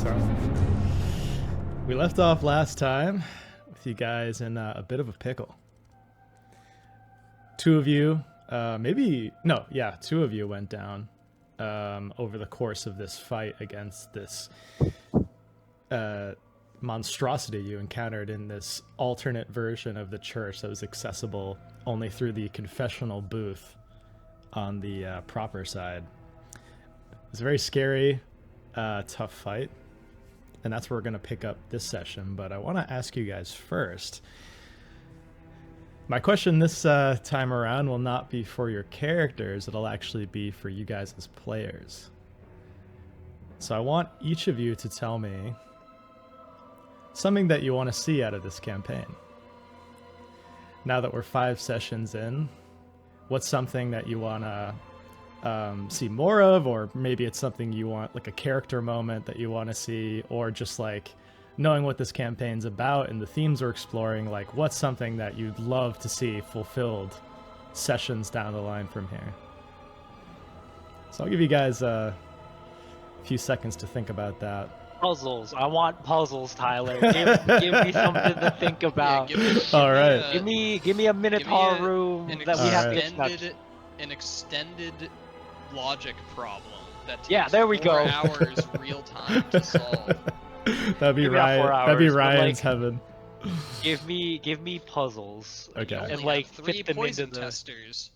So we left off last time with you guys in a bit of a pickle. Two of you went down over the course of this fight against this monstrosity you encountered in this alternate version of the church that was accessible only through the confessional booth on the proper side. It was a very scary, tough fight, and that's where we're going to pick up this session. But I want to ask you guys first. My question this time around will not be for your characters. It'll actually be for you guys as players. So I want each of you to tell me something that you want to see out of this campaign. Now that we're 5 sessions in, what's something that you want to see more of, or maybe it's something you want, like a character moment that you want to see, or just like knowing what this campaign's about and the themes we're exploring, like what's something that you'd love to see fulfilled sessions down the line from here. So I'll give you guys a few seconds to think about that. Puzzles. I want puzzles, Tyler. Give me something to think about. Yeah, All right. Give me a Minotaur room that we have to discuss. An extended logic problem that takes there we 4 go. hours real time to solve. That'd be Ryan. That'd be Ryan's heaven. Give me puzzles. Okay. You And only like have 3 fit them poison into the. testers.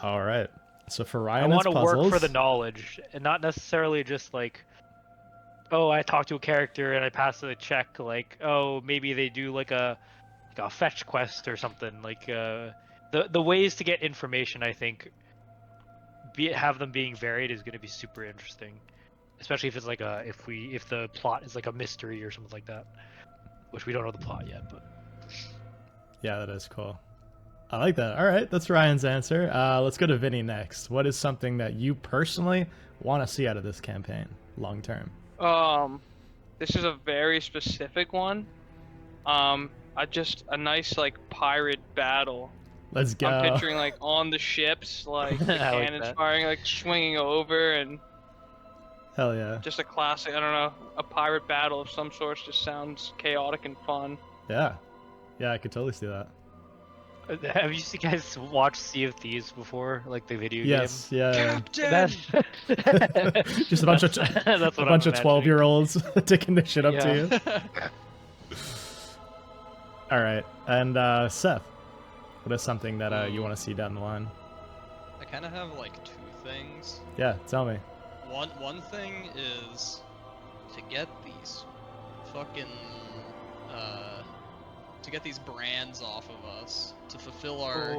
All right. So for I Ryan, want it's to puzzles. work for the knowledge and not necessarily just like, oh, I talked to a character and I passed the check. Like, oh, maybe they do like a fetch quest or something. Like the ways to get information, I think, have them being varied is going to be super interesting, especially if it's like if the plot is like a mystery or something like that, which we don't know the plot yet. But yeah, that is cool. I like that. All right, that's Ryan's answer. Let's go to Vinny next. What is something that you personally want to see out of this campaign long term? This is a very specific one. A nice like pirate battle. Let's go. I'm picturing like on the ships, like the cannons firing, like swinging over, and hell yeah. just a classic. I don't know, a pirate battle of some sort. Just sounds chaotic and fun. Yeah, I could totally see that. have you guys watched Sea of Thieves before, like the video Yes, game? yeah. That's Just a bunch of that's a bunch of 12-year-olds taking the shit up to you. All right, and Seth, what is something that you want to see down the line? I kind of have like 2 things. Yeah, tell me. One thing is to get these fucking to get these brands off of us to fulfill our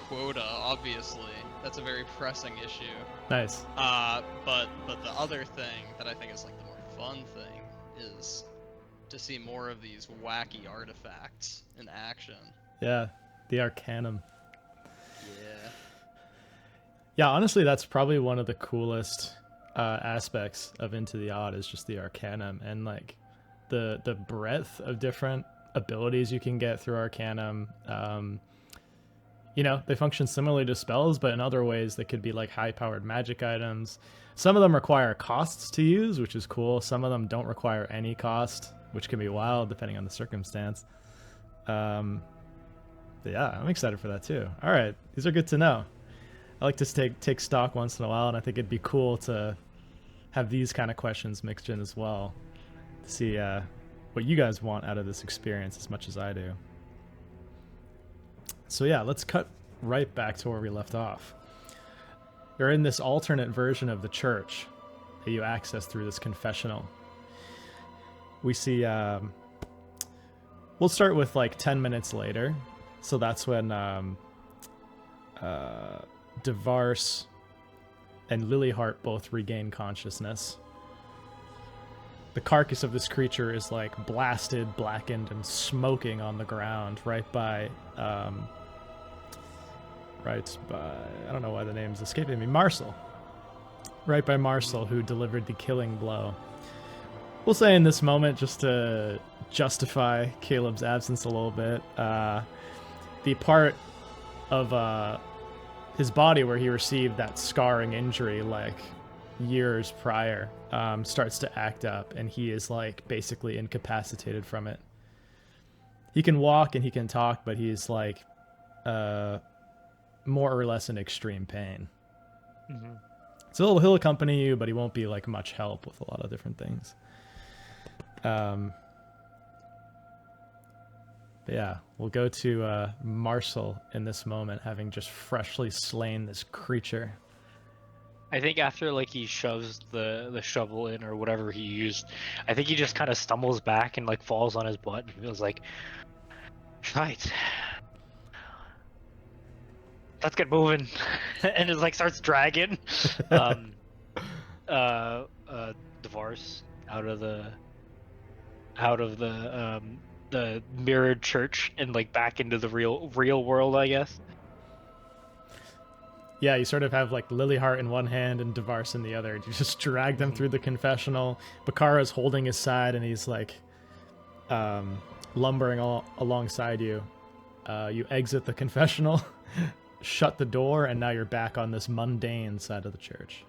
quota. Obviously, that's a very pressing issue. Nice. But the other thing that I think is like the more fun thing is to see more of these wacky artifacts in action. Yeah, the Arcanum. Yeah. Yeah, honestly, that's probably one of the coolest aspects of Into the Odd is just the Arcanum, and like the breadth of different abilities you can get through Arcanum. They function similarly to spells, but in other ways they could be like high-powered magic items. Some of them require costs to use, which is cool. Some of them don't require any cost, which can be wild depending on the circumstance. But yeah, I'm excited for that too. All right, these are good to know. I like to take stock once in a while, and I think it'd be cool to have these kind of questions mixed in as well to see what you guys want out of this experience as much as I do. So yeah, let's cut right back to where we left off. You're in this alternate version of the church that you access through this confessional. We see, we'll start with like 10 minutes later. So that's when Devarse and Lilyheart both regain consciousness. The carcass of this creature is like blasted, blackened, and smoking on the ground right by I don't know why the name's escaping me, Marcel. Right by Marcel, who delivered the killing blow. We'll say in this moment, just to justify Caleb's absence a little bit, the part of his body where he received that scarring injury, like years prior starts to act up, and he is like basically incapacitated from it. He can walk and he can talk, but he's like more or less in extreme pain. Mm-hmm. So he'll accompany you, but he won't be like much help with a lot of different things. But yeah, we'll go to Marcel in this moment, having just freshly slain this creature. I think after like he shoves the shovel in or whatever he used, I think he just kind of stumbles back and like falls on his butt and feels like, right, let's get moving, and it like starts dragging Devar's out of the mirrored church and like back into the real world, I guess. Yeah, you sort of have like Lilyheart in one hand and Devars in the other. You just drag them through the confessional. Bakara's holding his side and he's like lumbering alongside you. You exit the confessional, shut the door, and now you're back on this mundane side of the church.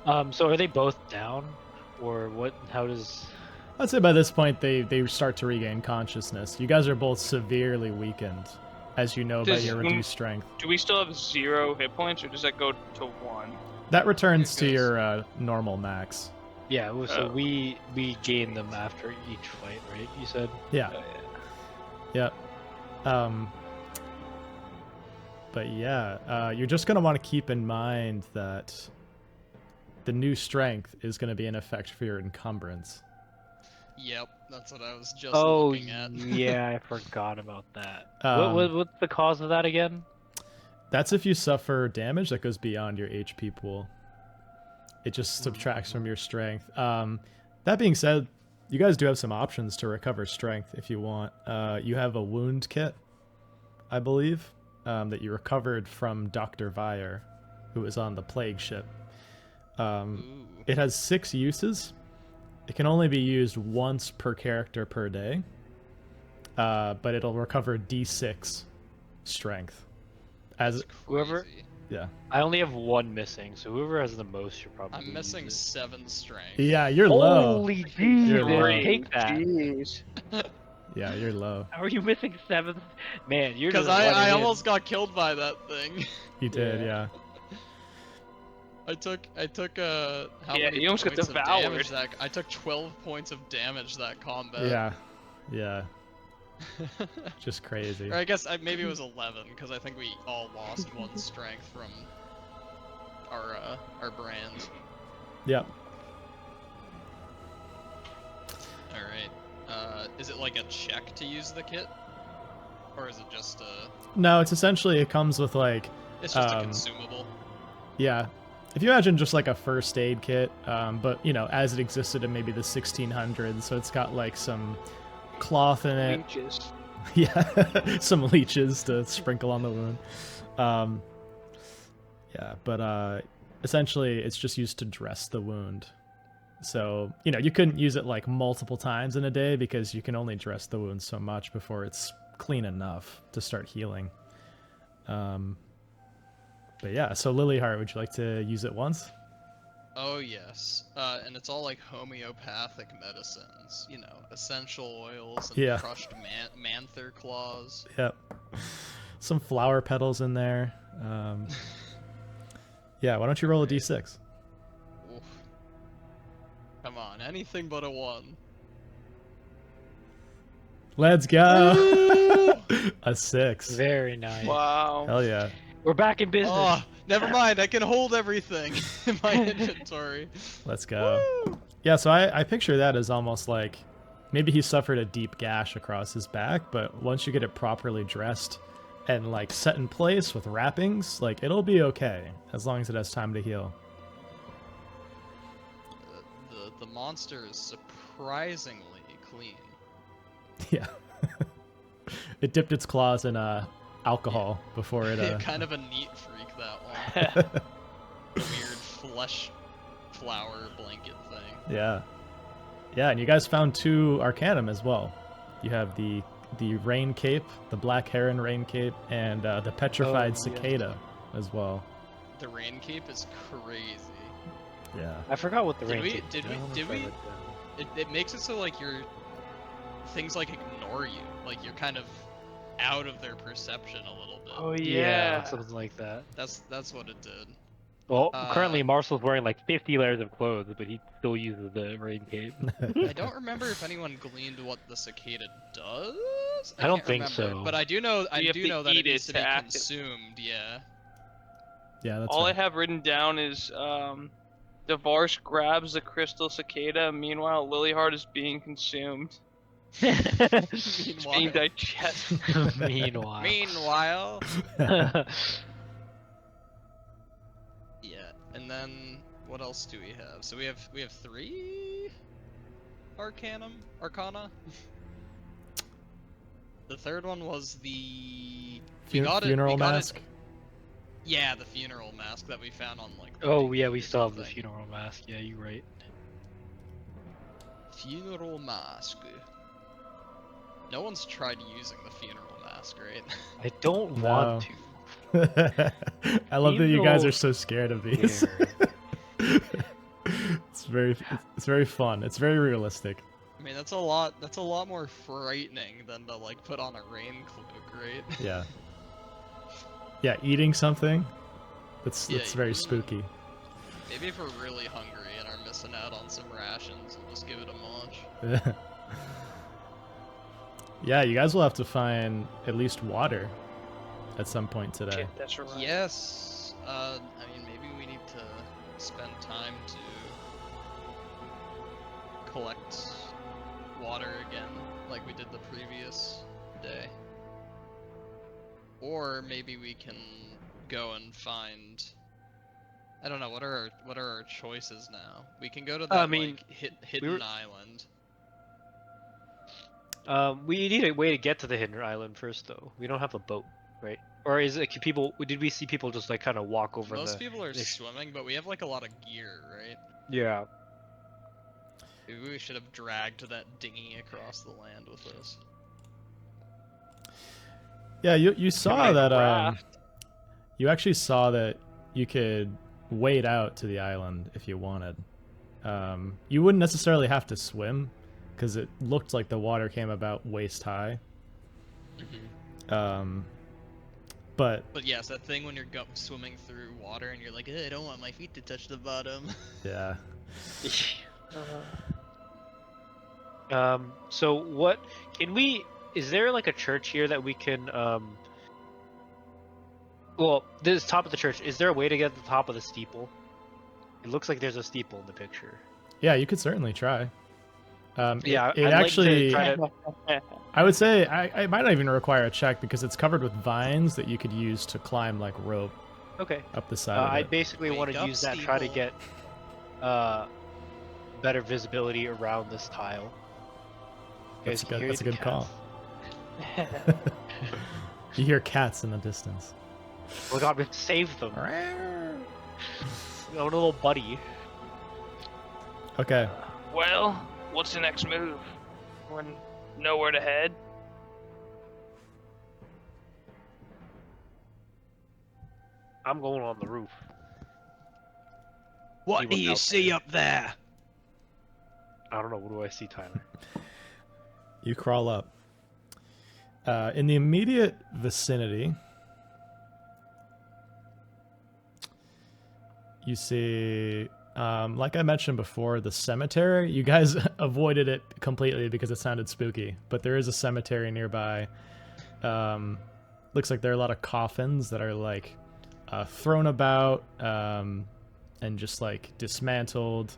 So are they both down, or what? How does? I'd say by this point they start to regain consciousness. You guys are both severely weakened, as you know by your reduced strength. Do we still have 0 hit points, or does that go to 1? That returns to your normal max. Yeah, so we gain them after each fight, right? You said. Yeah. Oh, yeah. Yep. But yeah, you're just gonna want to keep in mind that the new strength is going to be in effect for your encumbrance. Yep, that's what I was just Oh, looking at. yeah, I forgot about that. What's the cause of that again? That's if you suffer damage that goes beyond your HP pool. It just subtracts from your strength. That being said, you guys do have some options to recover strength if you want. You have a wound kit, I believe, that you recovered from Dr. Vire, who was on the plague ship. It has 6 uses. It can only be used once per character per day, but it'll recover D6 strength. As whoever, yeah, I only have 1 missing, so whoever has the most should probably. I'm missing 7 strength. Yeah, you're low. Holy jeez, You're low. take that. Jeez. Yeah, you're low. How are you missing 7? Man, you're Because just I running almost got killed by that thing. You did, yeah. I took how Yeah, many you almost got points of devoured. damage that I took 12 points of damage that combat. Yeah. Just crazy. Or I guess maybe it was 11 because I think we all lost 1 strength from our brand. Yep. All right. Is it like a check to use the kit, or is it just a? No, it's essentially it comes with like. It's just a consumable. Yeah. If you imagine just like a first aid kit, but you know, as it existed in maybe the 1600s, so it's got like some cloth in it. Leeches. Yeah, some leeches to sprinkle on the wound. Yeah, but essentially it's just used to dress the wound. So, you know, you couldn't use it like multiple times in a day because you can only dress the wound so much before it's clean enough to start healing. But yeah, so Lilyheart, would you like to use it once? Oh yes, and it's all like homeopathic medicines, you know, essential oils and Yeah. crushed manther claws. Yep. Some flower petals in there. Yeah, why don't you roll a d6? Oof. Come on, anything but a 1. Let's go! A 6. Very nice. Wow. Hell yeah. We're back in business. Oh, never mind. I can hold everything in my inventory. Let's go. Woo! Yeah, so I picture that as almost like maybe he suffered a deep gash across his back, but once you get it properly dressed and like set in place with wrappings, like it'll be okay as long as it has time to heal. The monster is surprisingly clean. Yeah. It dipped its claws in alcohol before it Yeah, kind of a neat freak, that one. Weird flesh flower blanket thing. Yeah. Yeah, and you guys found 2 Arcanum as well. You have the rain cape, the black heron rain cape, and the petrified Oh, yeah. cicada as well. The rain cape is crazy. Yeah. I forgot what the Did range we- is. did I we- don't know did if I we- wrote down. It makes it so like things like ignore you, like you're kind of out of their perception a little bit. Oh yeah. Something like that. That's what it did. Well, Uh, currently Marcel's wearing like 50 layers of clothes, but he still uses the rain cape. I don't remember if anyone gleaned what the cicada does. I don't can't think remember, so. but I do know You have to that it eat it needs to to be act it. consumed. Yeah. Yeah, that's All right. I have written down is Devarsh grabs the crystal cicada. Meanwhile, Lilyheart is being consumed. It's being digested. Meanwhile. Meanwhile. Yeah, and then what else do we have? So we have 3 Arcana. The third one was the Funeral mask. Yeah, the funeral mask that we found on like. the Oh TV yeah, or we still have the something. funeral mask. Yeah, you're right. Funeral mask. No one's tried using the funeral mask, right? I don't want to. I love that you guys Funeral are so scared of these. it's very fun. It's very realistic. I mean, that's a lot more frightening than to like put on a rain cloak, right? Yeah. Yeah, eating something. That's Yeah, very you- spooky. Maybe if we're really hungry and are missing out on some rations, we'll just give it a munch. Yeah, you guys will have to find at least water at some point today. Shit, that's right. Yes. I mean, maybe we need to spend time to collect water again, like we did the previous day. Or maybe we can go and find. I don't know. What are our choices now? We can go to that I mean, like hidden were- island. We need a way to get to the hidden island first, though. We don't have a boat, right? Or is it? Did we see people just like kind of walk over Most the? people are they- swimming, but we have like a lot of gear, right? Yeah. Maybe we should have dragged that dinghy across the land with us. Yeah, you saw make a that raft. you actually saw that you could wade out to the island if you wanted. You wouldn't necessarily have to swim because it looked like the water came about waist high. But But yes, that thing when you're swimming through water and you're like, I don't want my feet to touch the bottom. yeah, So what can we? Is there like a church here that we can? Well, this top of the church. Is there a way to get to the top of the steeple? It looks like there's a steeple in the picture. yeah, you could certainly try. Yeah, it I'd like to actually. try to- I would say I might not even require a check because it's covered with vines that you could use to climb like rope Okay. up the side I of it. basically want Wake to up, use that, try to steeple. get better visibility around this tile. You guys That's can good. hear That's a the good call. cats. You hear cats in the distance. Oh god, we have to save them. Oh, little buddy. Okay. Well, what's the next move? We're nowhere to head. I'm going on the roof. What See do what's you out see there. up there? I don't know. What do I see, Tyler? You crawl up. In the immediate vicinity, you see, like I mentioned before, the cemetery. You guys avoided it completely because it sounded spooky, but there is a cemetery nearby. Looks like there are a lot of coffins that are like thrown about and just like dismantled.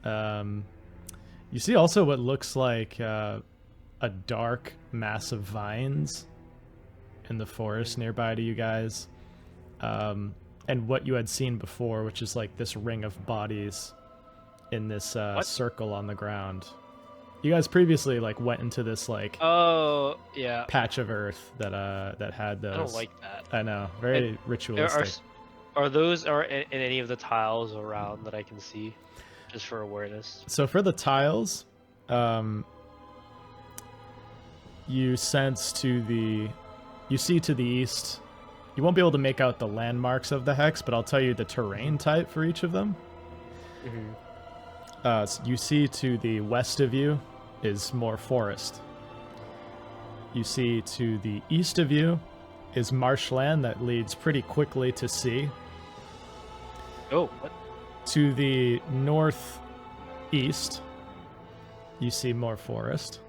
You see also what looks like a dark mass of vines in the forest nearby to you guys, and what you had seen before, which is like this ring of bodies in this circle on the ground. You guys previously like went into this like Oh yeah. patch of earth that had those. I don't like that. I know, very ritualistic. Are those in any of the tiles around that I can see, just for awareness? So for the tiles, you see to the east You won't be able to make out the landmarks of the hex, but I'll tell you the terrain type for each of them. So you see to the west of you is more forest. You see to the east of you is marshland that leads pretty quickly to sea. Oh, what? To the northeast, you see more forest.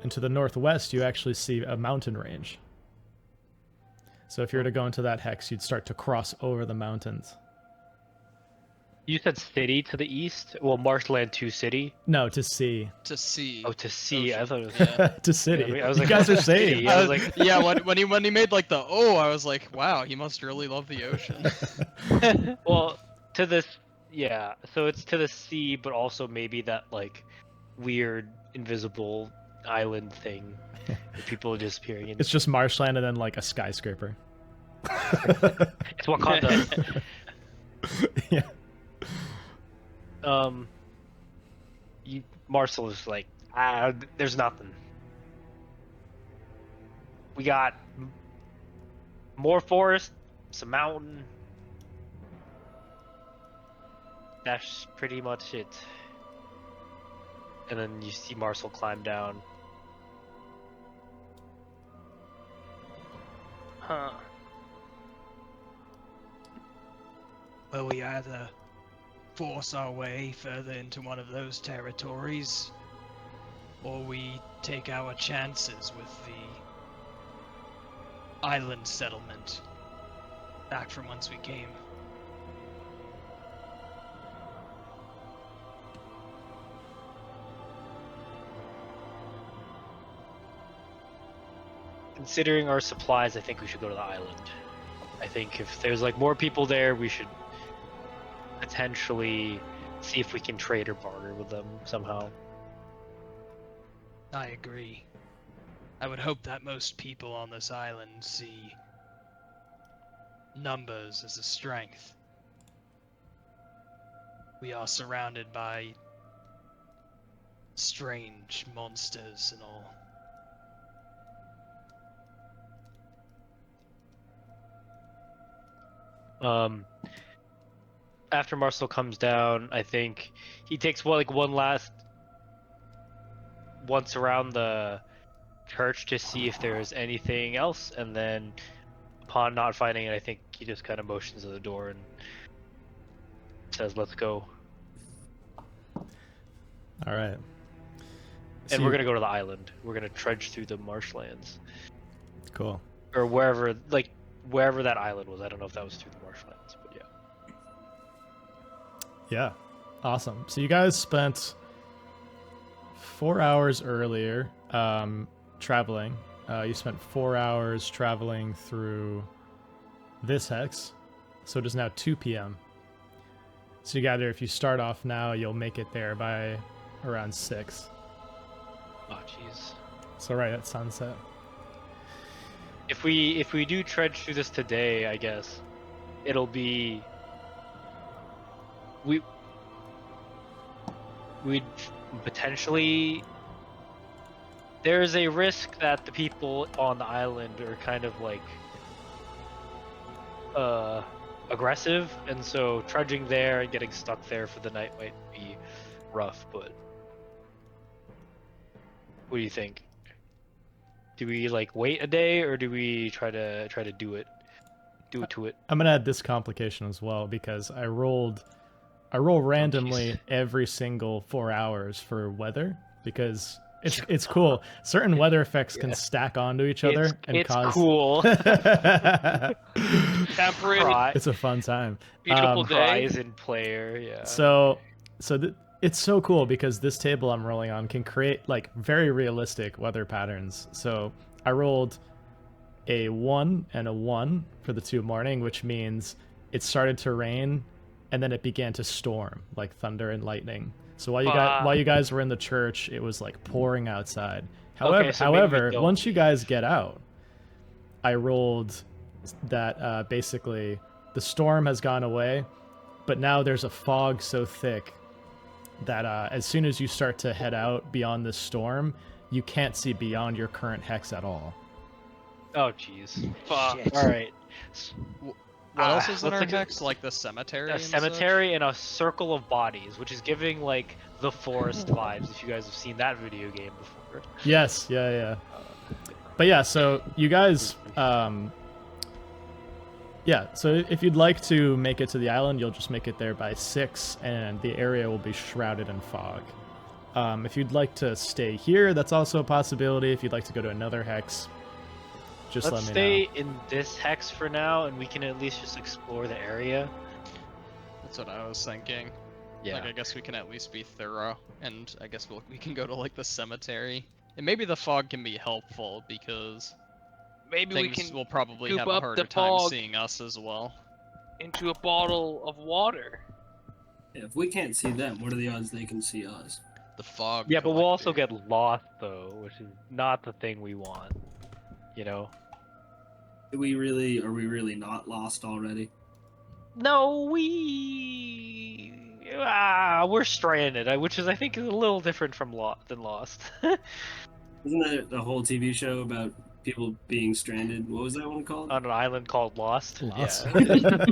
And to the northwest, you actually see a mountain range. So if you were to go into that hex, you'd start to cross over the mountains. You said city to the east? Well, marshland to city? No, to sea. To see. Oh, to sea. I thought it was... Yeah. To city. Yeah, I was you like, guys are city. saying. I was like... yeah, when he made like the I was like, wow, he must really love the ocean. Well, to this... Yeah, so it's to the sea, but also maybe that, like, weird, invisible island thing that people are disappearing in. It's just marshland and then like a skyscraper. It's Wakanda. Yeah. Marcel is like, there's nothing. We got more forest, some mountain. That's pretty much it. And then you see Marcel climb down. Huh. Well, we either force our way further into one of those territories, or we take our chances with the island settlement back from whence we came. Considering our supplies, I think we should go to the island. I think if there's like more people there, we should potentially see if we can trade or barter with them somehow. I agree. I would hope that most people on this island see numbers as a strength. We are surrounded by strange monsters and all. After Marcel comes down, I think he takes one last once around the church to see if there's anything else, and then upon not finding it, I think he just kind of motions to the door and says, "Let's go." All right. And we're gonna go to the island. We're gonna trudge through the marshlands, Cool. or wherever that island was. I don't know if that was through the marshlands, but yeah. Yeah. Awesome. So you guys spent 4 hours earlier traveling. You spent 4 hours traveling through this hex. So it is now 2 p.m. So you gather if you start off now, you'll make it there by around 6. Oh, jeez. So right at sunset. If we do trudge through this today, I guess it'll be we'd potentially, there's a risk that the people on the island are kind of like aggressive, and so trudging there and getting stuck there for the night might be rough. But what do you think? Do we like wait a day, or do we try to do it to it? I'm gonna add this complication as well because I roll randomly every single 4 hours for weather because it's cool. Certain weather effects can stack onto each other and it's cause. Cool. Temperate. It's a fun time. Beautiful day. Prize in player, yeah. It's so cool because this table I'm rolling on can create like very realistic weather patterns. So I rolled a 1 and a 1 for the 2 morning, which means it started to rain and then it began to storm, like thunder and lightning. So while you guys were in the church, it was like pouring outside. However, once you guys get out, I rolled that basically the storm has gone away, but now there's a fog so thick that as soon as you start to head out beyond the storm, you can't see beyond your current hex at all. Oh jeez. Fuck. Shit. All right. What else is in let's our look at hex? Like the cemetery. a and cemetery and a circle of bodies, which is giving like the forest vibes. If you guys have seen that video game before. Yes, yeah. But yeah, so you guys, yeah, so if you'd like to make it to the island, you'll just make it there by 6, and the area will be shrouded in fog. If you'd like to stay here, that's also a possibility. If you'd like to go to another hex, just Let's let me stay know. in this hex for now, and we can at least just explore the area. That's what I was thinking. Yeah. Like, I guess we can at least be thorough, and I guess we can go to like the cemetery, and maybe the fog can be helpful because Maybe we things can will probably scoop have a up harder the time fog. seeing us as well. into a bottle of water. If we can't see them, what are the odds they can see us? The fog. Yeah, but we'll also collector. get lost though, which is not the thing we want. You know. Are we really not lost already? No, we're stranded, which is I think is a little different from than Lost. Isn't that the whole TV show about people being stranded? What was that one called? On an island called Lost. Lost. Yeah.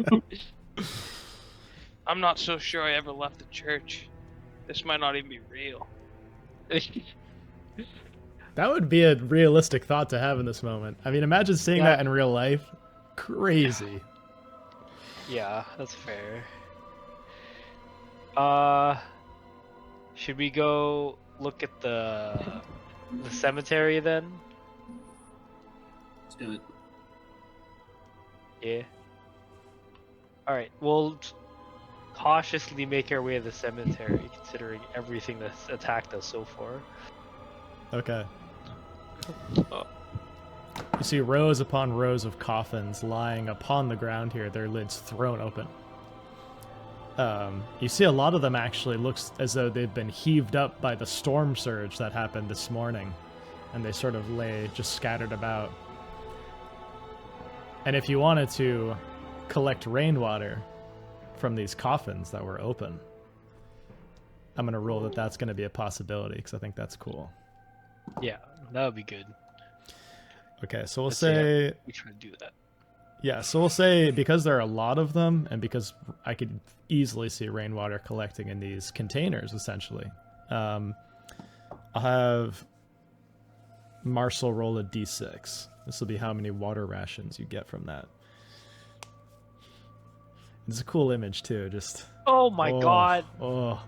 I'm not so sure I ever left the church. This might not even be real. That would be a realistic thought to have in this moment. I mean, imagine seeing Yeah. that in real life. Crazy. Yeah, that's fair. Should we go look at the cemetery then? Let's do it. Yeah. All right. We'll cautiously make our way to the cemetery, considering everything that's attacked us so far. Okay. Oh. You see rows upon rows of coffins lying upon the ground here, their lids thrown open. You see a lot of them actually looks as though they've been heaved up by the storm surge that happened this morning, and they sort of lay just scattered about. And if you wanted to collect rainwater from these coffins that were open, I'm going to roll that that's going to be a possibility, because I think that's cool. Yeah, that would be good. Okay, so we'll Let's see how say... we try to do that. Yeah, so we'll say because there are a lot of them, and because I could easily see rainwater collecting in these containers, essentially, I'll have Marcel roll a d6. This will be how many water rations you get from that. It's a cool image, too, just... Oh my god! Oh.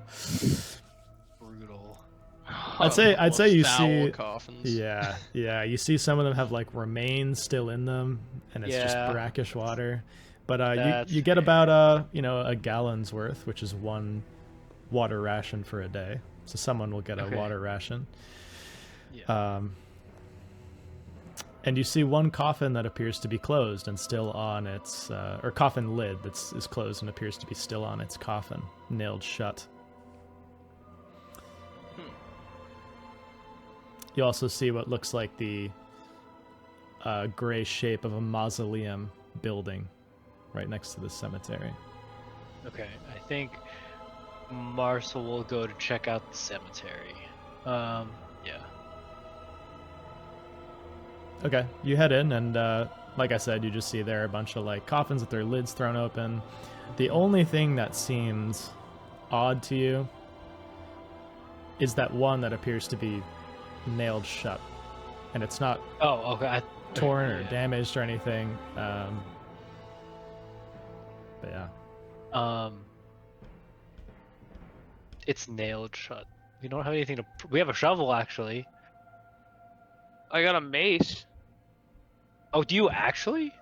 Brutal. I'd say you Foul see... coffins. Yeah, you see some of them have, like, remains still in them, and it's just Yeah. brackish water. But That's you get fair. about a gallon's worth, which is one water ration for a day. So someone will get a Okay. water ration. Yeah. And you see one coffin that appears to be closed and still on its or coffin lid is closed and appears to be still on its coffin, nailed shut. You also see what looks like the gray shape of a mausoleum building right next to the cemetery. Okay, I think Marcel will go to check out the cemetery. Yeah. Okay, you head in, and like I said, you just see there are a bunch of like coffins with their lids thrown open. The only thing that seems odd to you is that one that appears to be nailed shut, and it's not Oh, okay. torn or Yeah. damaged or anything. But yeah. It's nailed shut. We don't have anything to. We have a shovel actually. I got a mace. Oh, do you actually?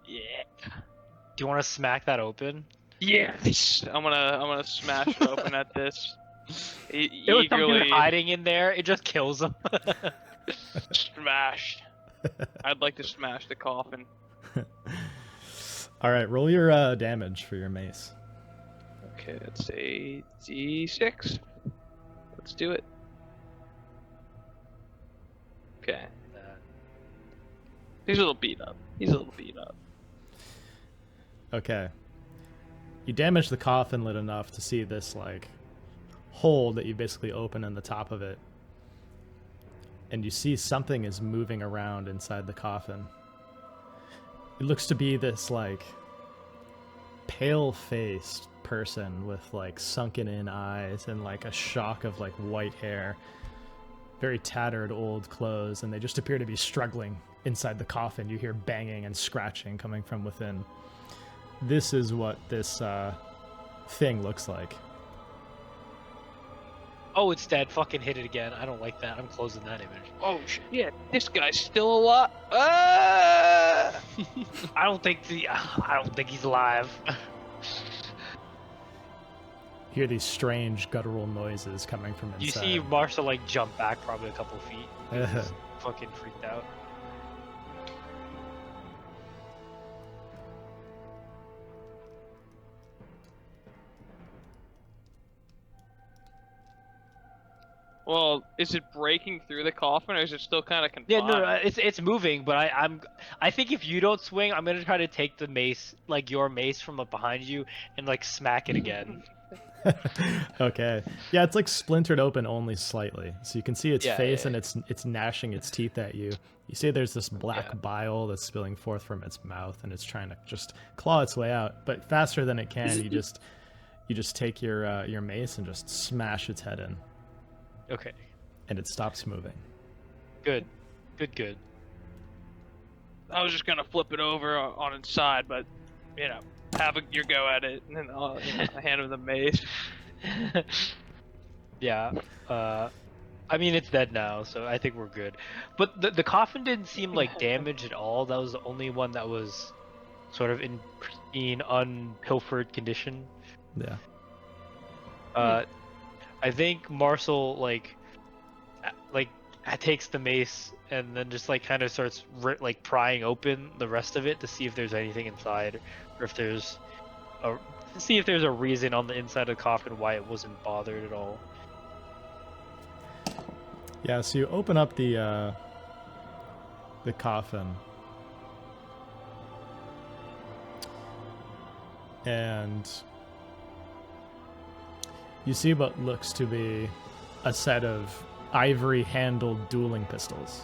Yeah. Do you want to smack that open? Yes. I'm gonna smash it open at this. It was some dude Eagerly hiding in there. It just kills him. smashed. I'd like to smash the coffin. All right, roll your damage for your mace. Okay, that's a D6. Let's do it. Okay. He's a little beat up. Okay. You damage the coffin lid enough to see this like hole that you basically open in the top of it. And you see something is moving around inside the coffin. It looks to be this like pale-faced person with like sunken-in eyes and like a shock of like white hair, very tattered old clothes, and they just appear to be struggling inside the coffin. You hear banging and scratching coming from within. This is what this thing looks like. Oh, it's dead. Fucking hit it again. I don't like that. I'm closing that image. Oh shit! This guy's still alive. Ah! I don't think he's alive. Hear these strange guttural noises coming from inside. You see Marshall like jump back probably a couple feet. He's fucking freaked out. Well, is it breaking through the coffin, or is it still kind of confined? Yeah, no, it's moving, but I think if you don't swing, I'm gonna try to take the mace, like your mace, from up behind you and like smack it again. Okay. Yeah, it's like splintered open only slightly, so you can see its Yeah, face, yeah, and it's gnashing its teeth at you. You see there's this black Yeah. bile that's spilling forth from its mouth, and it's trying to just claw its way out. But faster than it can, you just take your mace and just smash its head in, Okay, and it stops moving. good. I was just gonna flip it over on its side, but have your go at it, and then I'll hand him the mace. Yeah. I mean, it's dead now, so I think we're good. But the coffin didn't seem like damaged at all. That was the only one that was sort of in pristine, unpilfered condition. Yeah. I think Marcel like takes the mace and then just like kind of starts like prying open the rest of it to see if there's anything inside, or if there's a reason on the inside of the coffin why it wasn't bothered at all. Yeah, so you open up the coffin, and you see what looks to be a set of ivory-handled dueling pistols.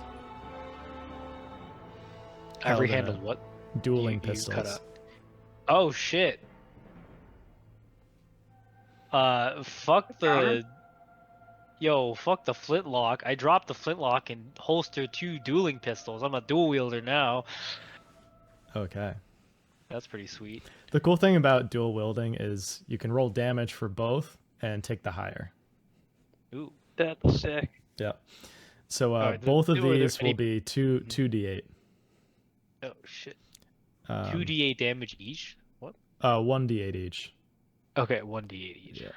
Ivory Held in a handled what? Dueling You cut pistols. out. Oh shit. Fuck the. Yo, fuck the flintlock. I dropped the flintlock and holstered 2 dueling pistols. I'm a dual wielder now. Okay. That's pretty sweet. The cool thing about dual wielding is you can roll damage for both and take the higher. Ooh. That's sick. Yeah. So Alright, both of are there these any- will be 2d8. Oh shit. 2d8 damage each? What? 1d8 each. Okay, 1d8 each. Yeah.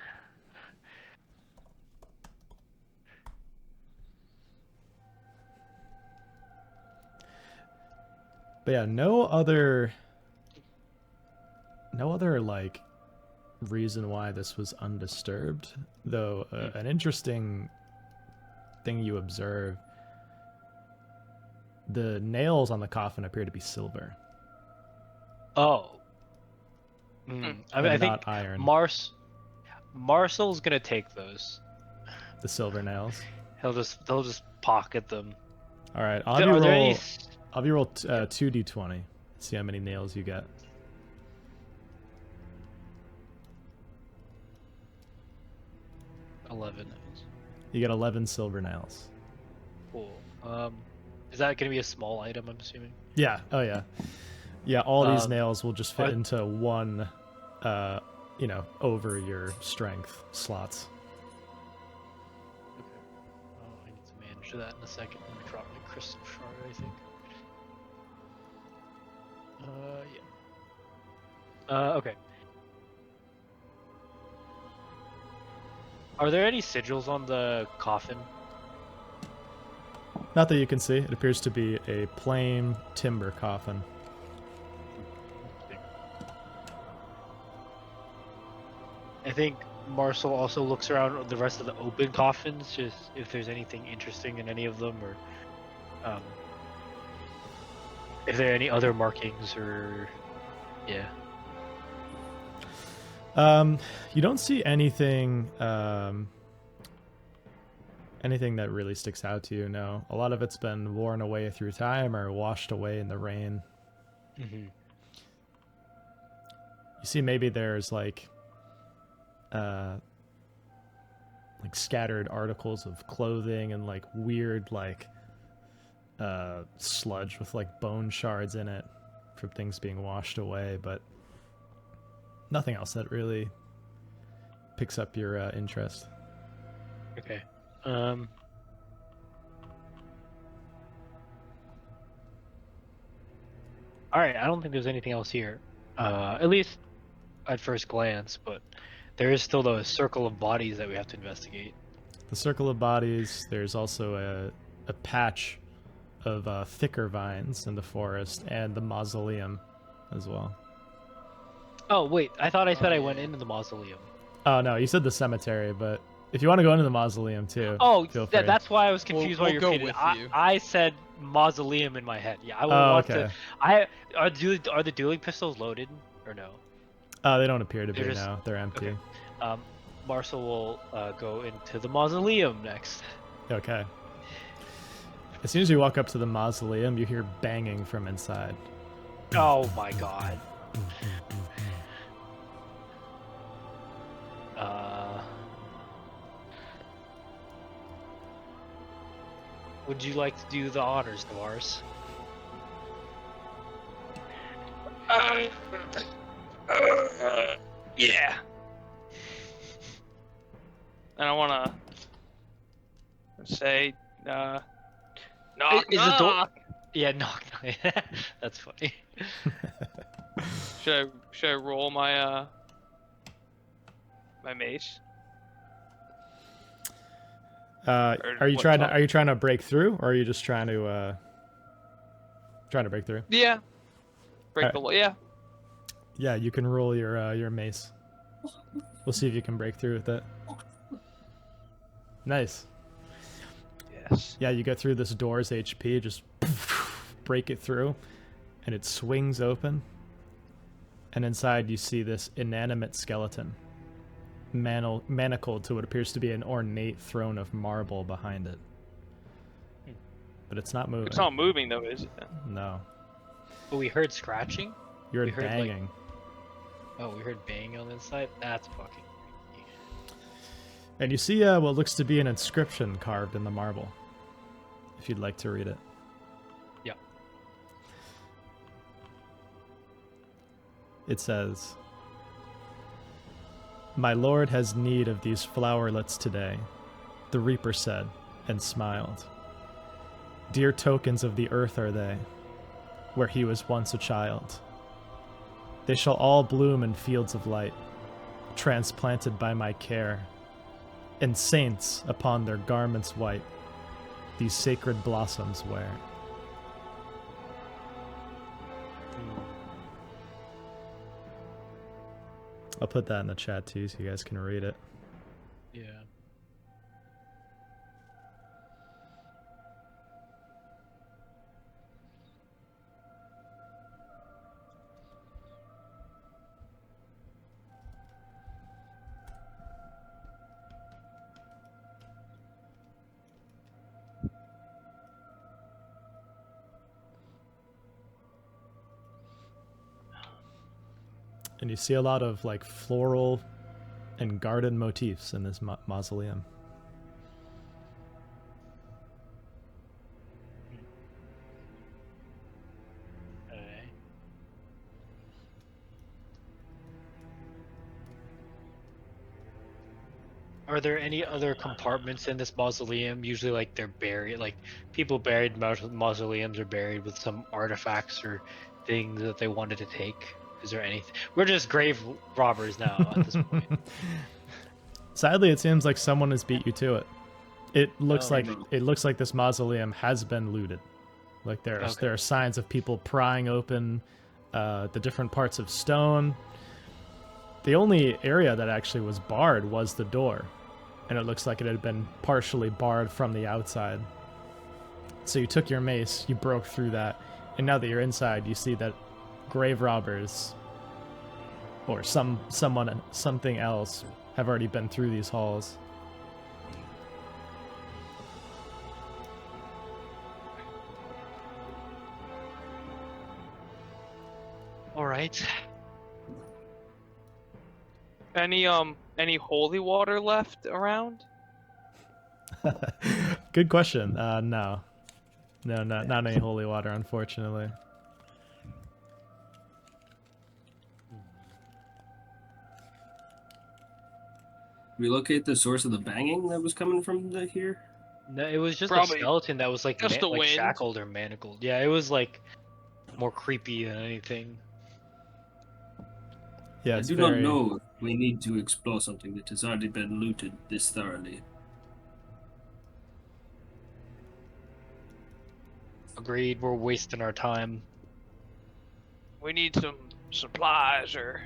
But yeah, no other like reason why this was undisturbed, though. An interesting thing you observe: the nails on the coffin appear to be silver. Oh. I and think not iron. Marcel's gonna take those. The silver nails. He'll just pocket them. All right, Are there any? I'll have you roll 2d20. See how many nails you get. 11. You get 11 silver nails. Cool. Is that gonna be a small item? I'm assuming. Yeah. Oh yeah. Yeah. All these nails will just fit what- into one, over your strength slots. Oh, I need to manage that in a second. Let me drop my crystal shard, I think. Yeah. Okay. Are there any sigils on the coffin? Not that you can see. It appears to be a plain timber coffin. I think Marcel also looks around the rest of the open coffins, just if there's anything interesting in any of them, or if there are any other markings, or yeah. You don't see anything anything that really sticks out to you. No, a lot of it's been worn away through time or washed away in the rain. Mm-hmm. You see, maybe there's like scattered articles of clothing and like weird sludge with like bone shards in it from things being washed away, but nothing else that really picks up your interest. Okay. All right. I don't think there's anything else here. At least at first glance, but there is still the circle of bodies that we have to investigate. The circle of bodies, there's also a patch of thicker vines in the forest, and the mausoleum as well. Oh wait, I thought I said I yeah. went into the mausoleum. Oh no, you said the cemetery, but if you want to go into the mausoleum too, Oh, feel free. that's why I was confused. We'll why you're go repeating. with you. I said mausoleum in my head. Yeah, I would Oh, want okay. to. Are the dueling pistols loaded or no? They don't appear to be They're just- now. They're empty. Okay. Marcel will go into the mausoleum next. Okay. As soon as you walk up to the mausoleum, you hear banging from inside. Oh my god. Would you like to do the honors, Tavares? Yeah. And I want to say, knock, Is the door- knock. Yeah, knock. That's funny. Should I roll my my mace? Are you what's trying to up? are you trying to break through, or are you just trying to break through? Yeah. Break Alright. the yeah. Yeah, you can roll your mace. We'll see if you can break through with it. Nice. Yes. Yeah, you get through this door's HP, just break it through, and it swings open. And inside you see this inanimate skeleton, manacled to what appears to be an ornate throne of marble behind it. But it's not moving. It's not moving though, is it? No. But we heard scratching. You heard We heard, like- banging. Oh, we heard banging on the inside. That's fucking creepy. And you see what looks to be an inscription carved in the marble, if you'd like to read it. Yeah. It says, "My lord has need of these flowerlets today," the reaper said, and smiled. "Dear tokens of the earth are they, where he was once a child. They shall all bloom in fields of light, transplanted by my care, and saints upon their garments white these sacred blossoms wear." I'll put that in the chat too, so you guys can read it. Yeah. And you see a lot of like floral and garden motifs in this mausoleum. Okay. Are there any other compartments in this mausoleum? Usually, like they're buried, like people buried in mausoleums are buried with some artifacts or things that they wanted to take. Is there anything? We're just grave robbers now at this point. Sadly, it seems like someone has beat you to it. It looks Oh, like this mausoleum has been looted. Like there are signs of people prying open the different parts of stone. The only area that actually was barred was the door, and it looks like it had been partially barred from the outside. So you took your mace, you broke through that, and now that you're inside, you see that grave robbers or something else have already been through these halls. All right. Any holy water left around? Good question. No. No, not any holy water, unfortunately. We locate the source of the banging that was coming from here? No, it was just Probably a skeleton that was like just the like wind. shackled or manacled. Yeah, it was like more creepy than anything. Yeah, I it's do very... not know if we need to explore something that has already been looted this thoroughly. Agreed. We're wasting our time. We need some supplies or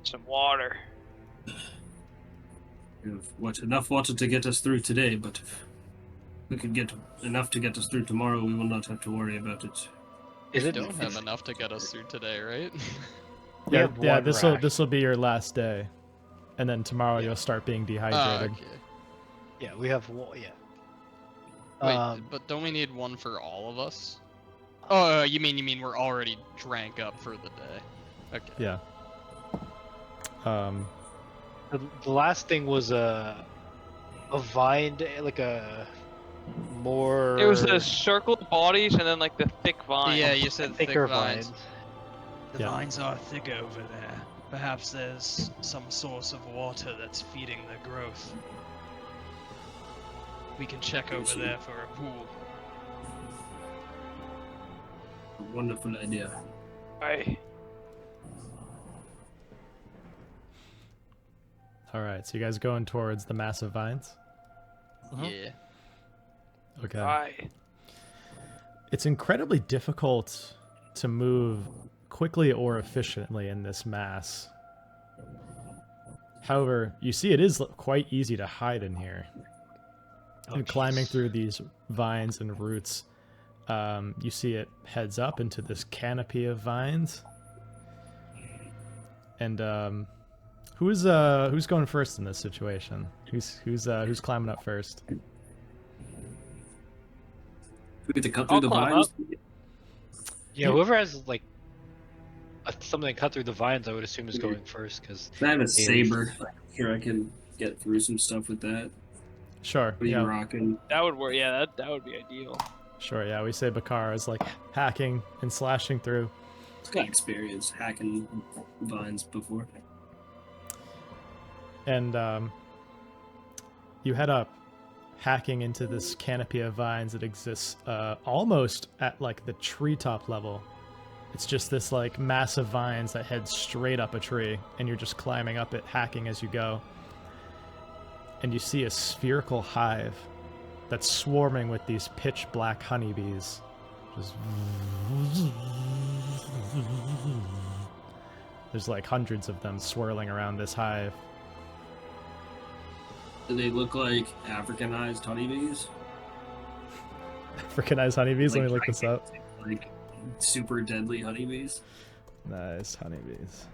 some water. We have enough water to get us through today, but if we could get enough to get us through tomorrow, we will not have to worry about it. Is We it? don't have enough to get us through today, right? We have one rash. This will be your last day, and then tomorrow you'll start being dehydrated. Okay. Yeah, we have one. Yeah. Wait, but don't we need one for all of us? Oh, you mean we're already drank up for the day? Okay. Yeah. The last thing was a vine, like a more. It was the circle of bodies and then like the thick vine. Yeah, you said thick thicker vines. The Yeah. vines are thicker over there. Perhaps there's some source of water that's feeding the growth. We can check over there for a pool. Wonderful idea. Aye. All right, so you guys going towards the massive vines? Yeah. Okay. Aye. It's incredibly difficult to move quickly or efficiently in this mass. However, you see it is quite easy to hide in here. And climbing through these vines and roots, you see it heads up into this canopy of vines. And who's going first in this situation? Who's climbing up first? We get to cut I'll through the climb vines. Yeah, whoever has like something cut through the vines, I would assume is going first because I have a saber. I'm sure I can get through some stuff with that. Sure. What are you Yeah. rocking? That would work. Yeah, that would be ideal. Sure. Yeah. We say Bakar is like hacking and slashing through. I've got experience hacking vines before. And you head up, hacking into this canopy of vines that exists almost at like the treetop level. It's just this like massive vines that head straight up a tree, and you're just climbing up it, hacking as you go. And you see a spherical hive that's swarming with these pitch black honeybees. Just there's like hundreds of them swirling around this hive. Do they look like Africanized honeybees? Africanized honeybees? Let me look this up. Like super deadly honeybees? Nice honeybees.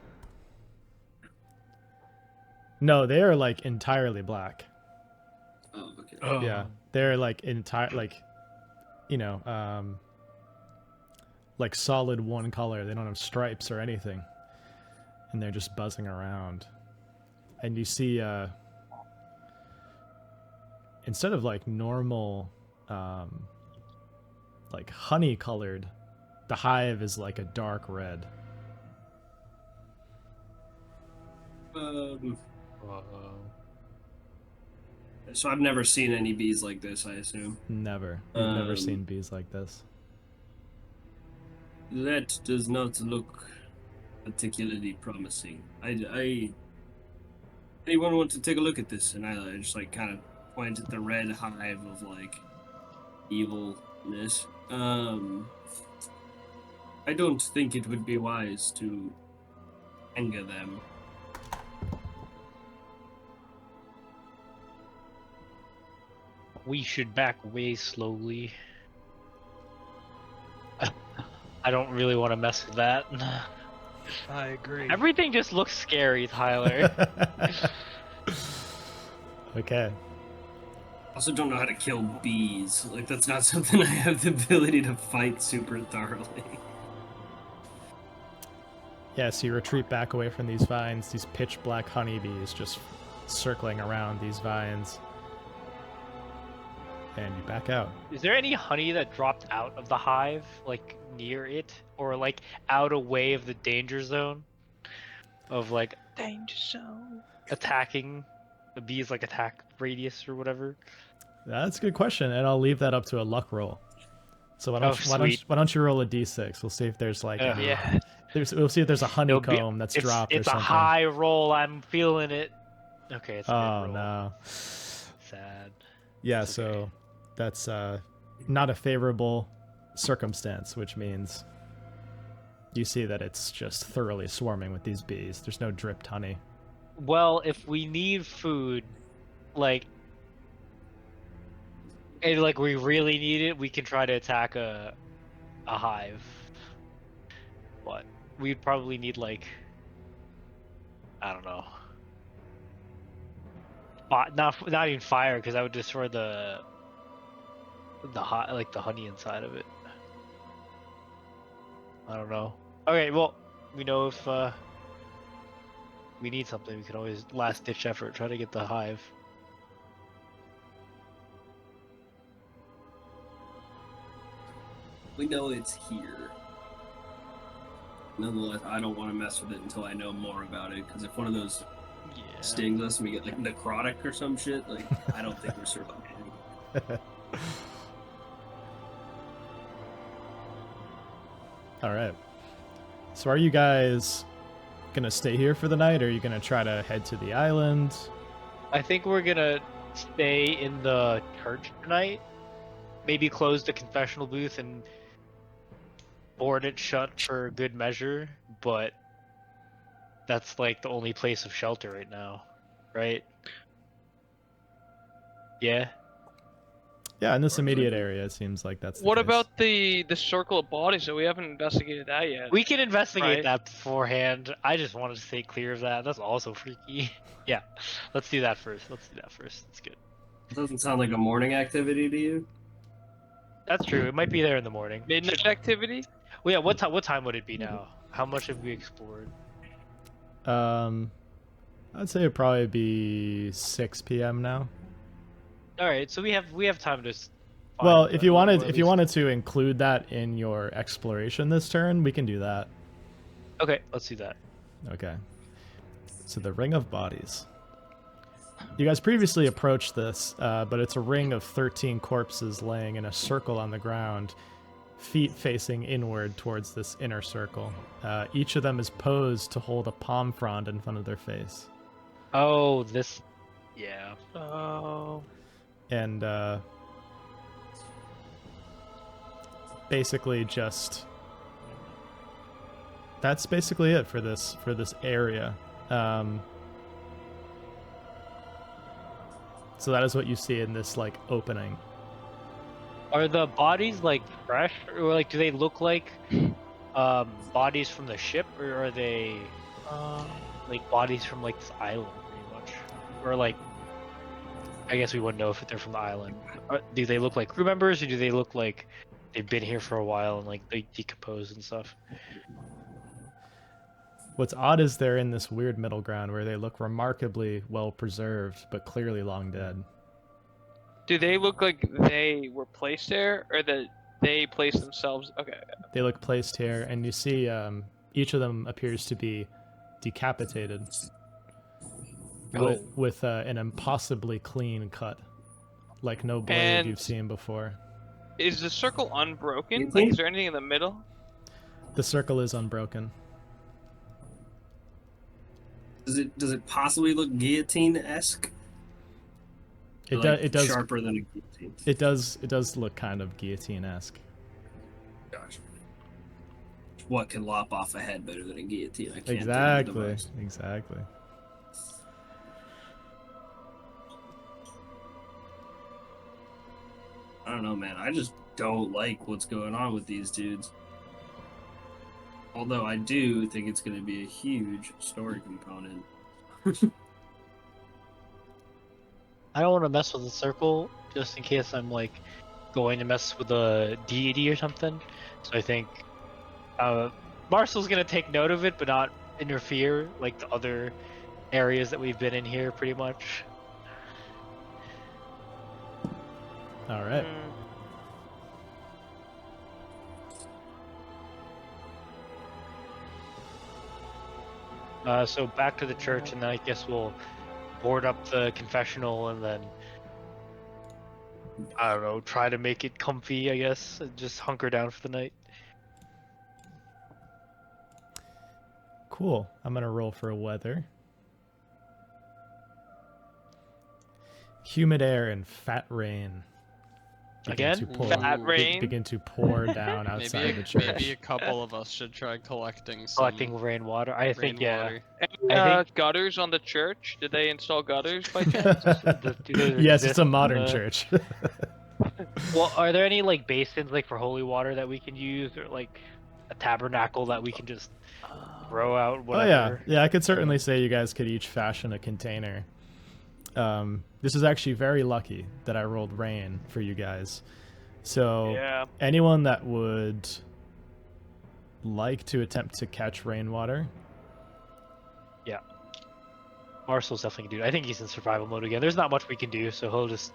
No, they are like entirely black. Oh, okay. Oh. Yeah, they're like like like solid one color. They don't have stripes or anything, and they're just buzzing around. And you see, instead of like normal, like honey colored, the hive is like a dark red. So I've never seen any bees like this, I assume. Never. I've never seen bees like this. That does not look particularly promising. Anyone want to take a look at this? And I just like kind of point at the red hive of like evilness. I don't think it would be wise to anger them. We should back way slowly. I don't really want to mess with that. I agree. Everything just looks scary, Tyler. Okay. Also don't know how to kill bees. Like that's not something I have the ability to fight super thoroughly. Yeah, so you retreat back away from these vines, these pitch black honeybees just circling around these vines. And you back out. Is there any honey that dropped out of the hive, like near it, or like out away of the danger zone of like Danger zone. attacking the bees, like attack radius or whatever? That's a good question, and I'll leave that up to a luck roll. So why Oh, don't you roll a d6? We'll see if there's like Yeah. we'll see if there's a It'll be- honeycomb that's dropped or It's a something. high roll. I'm feeling it. Okay, it's a Oh mid roll. no. Sad. Yeah, It's so okay. that's not a favorable circumstance, which means you see that it's just thoroughly swarming with these bees. There's no dripped honey. Well, if we need food, like, and like we really need it, we can try to attack a hive. But we'd probably need like, I don't know, not even fire, because that would destroy the like the honey inside of it. I don't know. Okay, well, we know if we need something, we can always last ditch effort try to get the hive. We know it's here. Nonetheless, I don't want to mess with it until I know more about it, because if one of those Yeah. stings us and we get like necrotic or some shit, like I don't think we're surviving. All right. So are you guys gonna stay here for the night, or are you gonna try to head to the island? I think we're gonna stay in the church tonight. Maybe close the confessional booth and board it shut for good measure, but that's like the only place of shelter right now, right? Yeah. Yeah, in this immediate area, it seems like that's the What case. about the circle of bodies? So we haven't investigated that yet. We can investigate Right. that beforehand. I just wanted to stay clear of that. That's also freaky. Yeah. Let's do that first. That's good. It doesn't sound like a morning activity to you? That's true. It might be there in the morning. Midnight activity? Well, yeah, what time would it be now? How much have we explored? I'd say it'd probably be 6 p.m. now. All right, so we have time to. Well, if you wanted to include that in your exploration this turn, we can do that. Okay, let's do that. Okay. So the ring of bodies. You guys previously approached this, but it's a ring of 13 corpses laying in a circle on the ground, feet facing inward towards this inner circle. Each of them is posed to hold a palm frond in front of their face. Oh, this. Yeah. Oh. And basically just that's basically it for this area. So that is what you see in this like opening. Are the bodies like fresh, or like do they look like bodies from the ship, or are they like bodies from like this island, pretty much, or like? I guess we wouldn't know if they're from the island. Do they look like crew members, or do they look like they've been here for a while and like they decompose and stuff? What's odd is they're in this weird middle ground where they look remarkably well preserved, but clearly long dead. Do they look like they were placed there, or that they placed themselves? Okay. They look placed here, and you see each of them appears to be decapitated with an impossibly clean cut, like no blade And- you've seen before. Is the circle unbroken? You Like, think- is there anything in the middle? The circle is unbroken. Does it possibly look guillotine-esque? It does. Sharper than a guillotine. It does look kind of guillotine-esque. Gosh. What can lop off a head better than a guillotine? I can't think of the Exactly. device. Exactly. I don't know, man. I just don't like what's going on with these dudes. Although I do think it's going to be a huge story component. I don't want to mess with the circle just in case I'm like going to mess with a deity or something. So I think Marcel's gonna take note of it, but not interfere like the other areas that we've been in here, pretty much. All right. So back to the church, and then I guess we'll board up the confessional, and then I don't know, try to make it comfy. I guess and just hunker down for the night. Cool. I'm gonna roll for weather. Humid air and fat rain. Again? Fat rain? Begin to pour down outside of the church. Maybe a couple of us should try collecting some Collecting rainwater. I think rainwater. I think- Gutters on the church? Did they install gutters by chance? Yes, it's a modern church. Well, are there any like basins like for holy water that we can use, or like a tabernacle that we can just throw out? Oh Whatever? yeah, I could certainly say you guys could each fashion a container. This is actually very lucky that I rolled rain for you guys. So Yeah. anyone that would like to attempt to catch rainwater, Marcel's definitely can do it. I think he's in survival mode again. There's not much we can do, so he'll just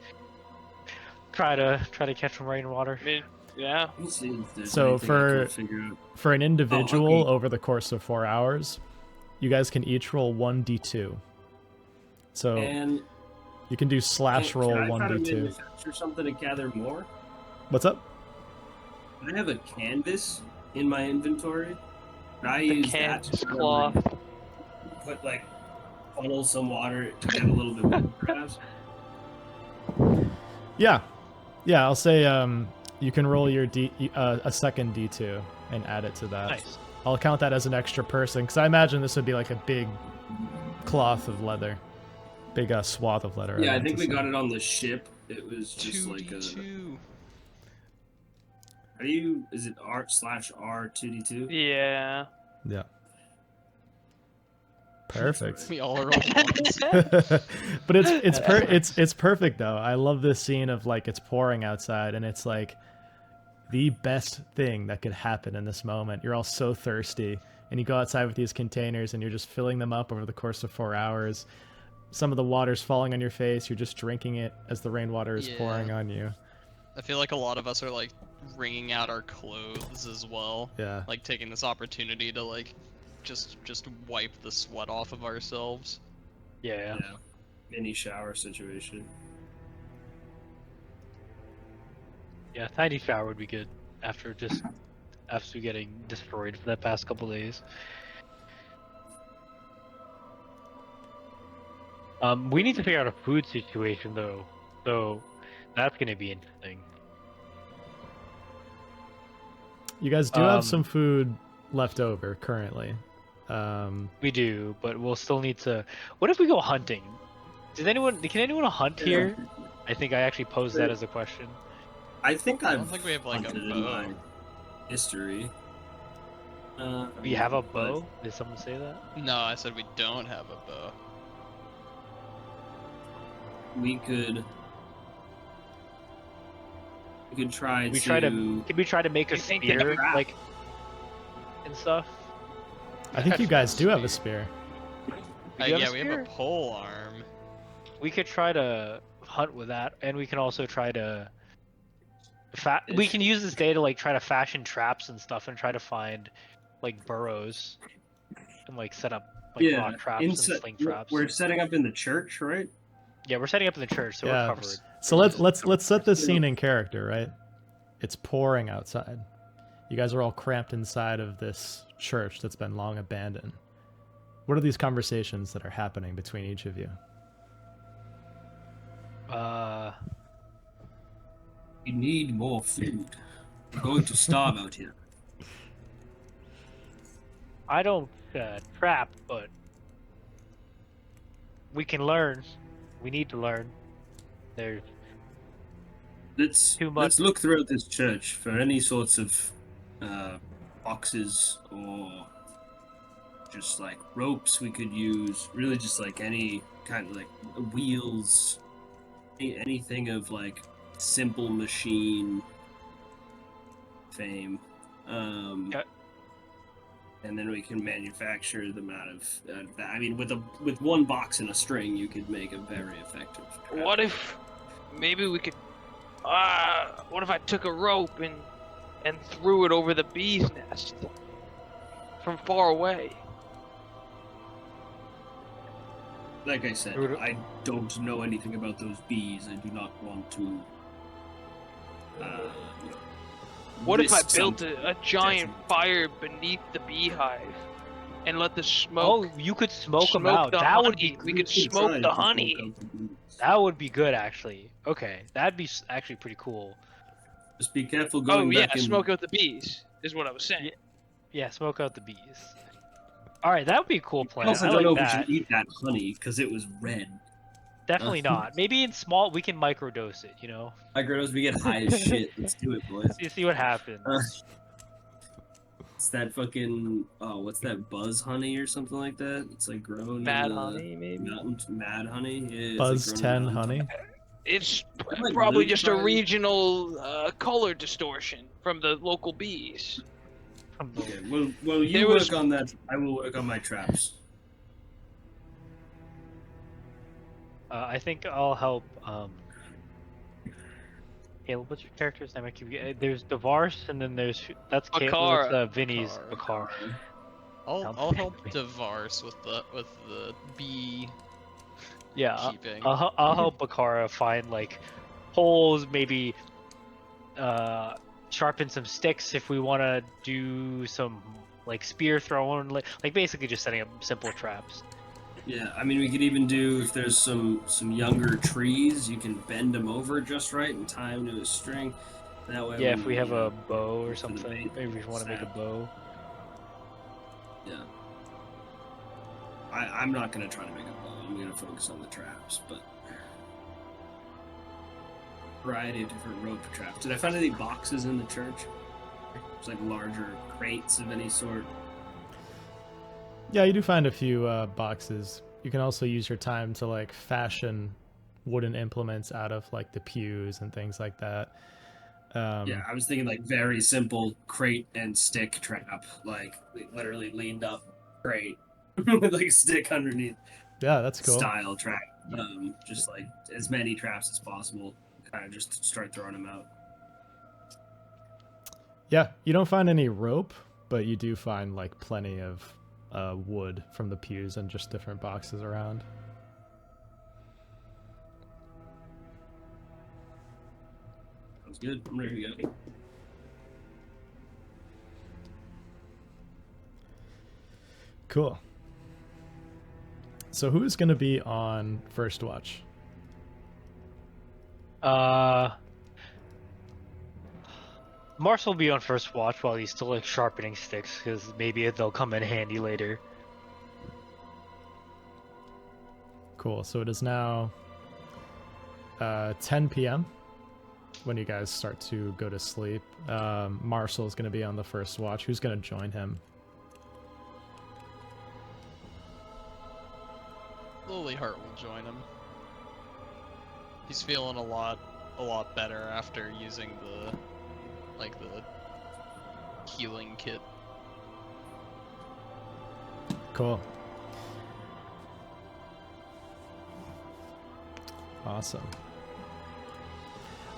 try to catch some rainwater. I mean, yeah. We'll see if there's So anything I can figure out. for an individual okay. over the course of 4 hours, you guys can each roll 1d2. So And you can do slash roll can I try to 1d2. manufacture something to gather more? What's up? I have a canvas in my inventory. Could I The use that canvas to cloth. put like funnel some water to get a little bit more perhaps? Yeah, I'll say you can roll your a second d2 and add it to that. Nice. I'll count that as an extra person because I imagine this would be like a big cloth of leather, big swath of leather. Yeah, I think we got it on the ship. It was just like a. 2d2. Are you? Is it art/r2d2? Yeah. Yeah. Perfect. We all are on ones. But it's perfect though. I love this scene of like it's pouring outside and it's like the best thing that could happen in this moment. You're all so thirsty and you go outside with these containers and you're just filling them up over the course of 4 hours. Some of the water's falling on your face. You're just drinking it as the rainwater is Yeah. pouring on you. I feel like a lot of us are like wringing out our clothes as well. Yeah. Like taking this opportunity to like just wipe the sweat off of ourselves. Yeah. Mini shower situation. Yeah, tiny shower would be good after getting destroyed for that past couple days. We need to figure out a food situation though, so that's gonna be interesting. You guys do have Um, some food left over currently. We do, but we'll still need to. What if we go hunting? Can anyone hunt here? I think I actually posed that as a question. I think I I've don't think we have like a hunted in bow. my history. We have a but bow? Did someone say that? No, I said we don't have a bow. We could try We to. try to. Can we try to make a You think spear, that- like, and stuff? I think you guys do have a spear. We do have a Yeah, we have spear? a pole arm. We could try to hunt with that, and we can also try to. We can use this day to like try to fashion traps and stuff, and try to find like burrows, and like set up like rock traps and sling traps. We're setting up in the church, right? Yeah, we're setting up in the church, so Yeah. we're covered. So let's set this scene in character, right? It's pouring outside. You guys are all cramped inside of this church that's been long abandoned. What are these conversations that are happening between each of you? We need more food. We're going to starve out here. I don't trap, but we can learn. We need to learn. There's Let's Too much. let's look throughout this church for any sorts of boxes or just like ropes we could use. Really, just like any kind of like wheels, anything of like simple machine fame. Yeah. and then we can manufacture them out of that. I mean, with one box and a string, you could make a very effective trap. What if maybe we could? What if I took a rope and threw it over the bee's nest from far away? Like I said, I don't know anything about those bees. I do not want to. What if I risk built something a giant detrimental. fire beneath the beehive and let the smoke? Oh, you could smoke them smoke out. the That would honey. be We could You smoke try the to smoke honey. out the bees. that would be good actually. Okay, that'd be actually pretty cool. Just be careful Oh going yeah, back in. smoke out the bees is what I was saying. Yeah, smoke out the bees. All right, that would be a cool I plan. also I don't like know if we that. should eat that honey because it was red. Definitely not. Maybe in small, we can microdose it. You know, Microdose, we get high as shit. Let's do it, boys. you see what happens. It's that fucking what's that buzz honey or something like that? It's like grown Mad in the honey, maybe. mountains. Mad honey. Yeah, it's Buzz like 10 grown in the honey. It's Like probably blue just a fries. regional color distortion from the local bees. Okay, well, you There work was- on that. I will work on my traps. I think I'll help. Caleb, what's your character's name? I keep there's Devarse, and then there's that's Caleb. That's Vinny's Bakar. I'll help Devarse with the bee Yeah, keeping. I'll help Bakara find like holes, maybe sharpen some sticks if we want to do some like spear throwing, like basically just setting up simple traps. Yeah, I mean, we could even do if there's some younger trees, you can bend them over just right and tie them to a string. That way. Yeah, if we when, have you a know, bow or for the something, bait, maybe we want to make a snap. bow. Yeah. I'm not gonna try to make a bow. I'm gonna focus on the traps, but variety of different rope traps. Did I find any boxes in the church? It's like larger crates of any sort. Yeah, you do find a few boxes. You can also use your time to like fashion wooden implements out of like the pews and things like that. Yeah, I was thinking like very simple crate and stick trap, like literally leaned up crate with like a stick underneath. Yeah, that's cool. Style trap. Just like as many traps as possible. Kind of just start throwing them out. Yeah, you don't find any rope, but you do find like plenty of wood from the pews and just different boxes around. Sounds good. I'm ready to go. Cool. So who's going to be on first watch? Marshall will be on first watch while he's still like sharpening sticks, because maybe they'll come in handy later. Cool. So it is now 10 p.m. when you guys start to go to sleep. Marshall is going to be on the first watch. Who's going to join him? Lilyheart will join him. He's feeling a lot better after using the healing kit. Cool. Awesome.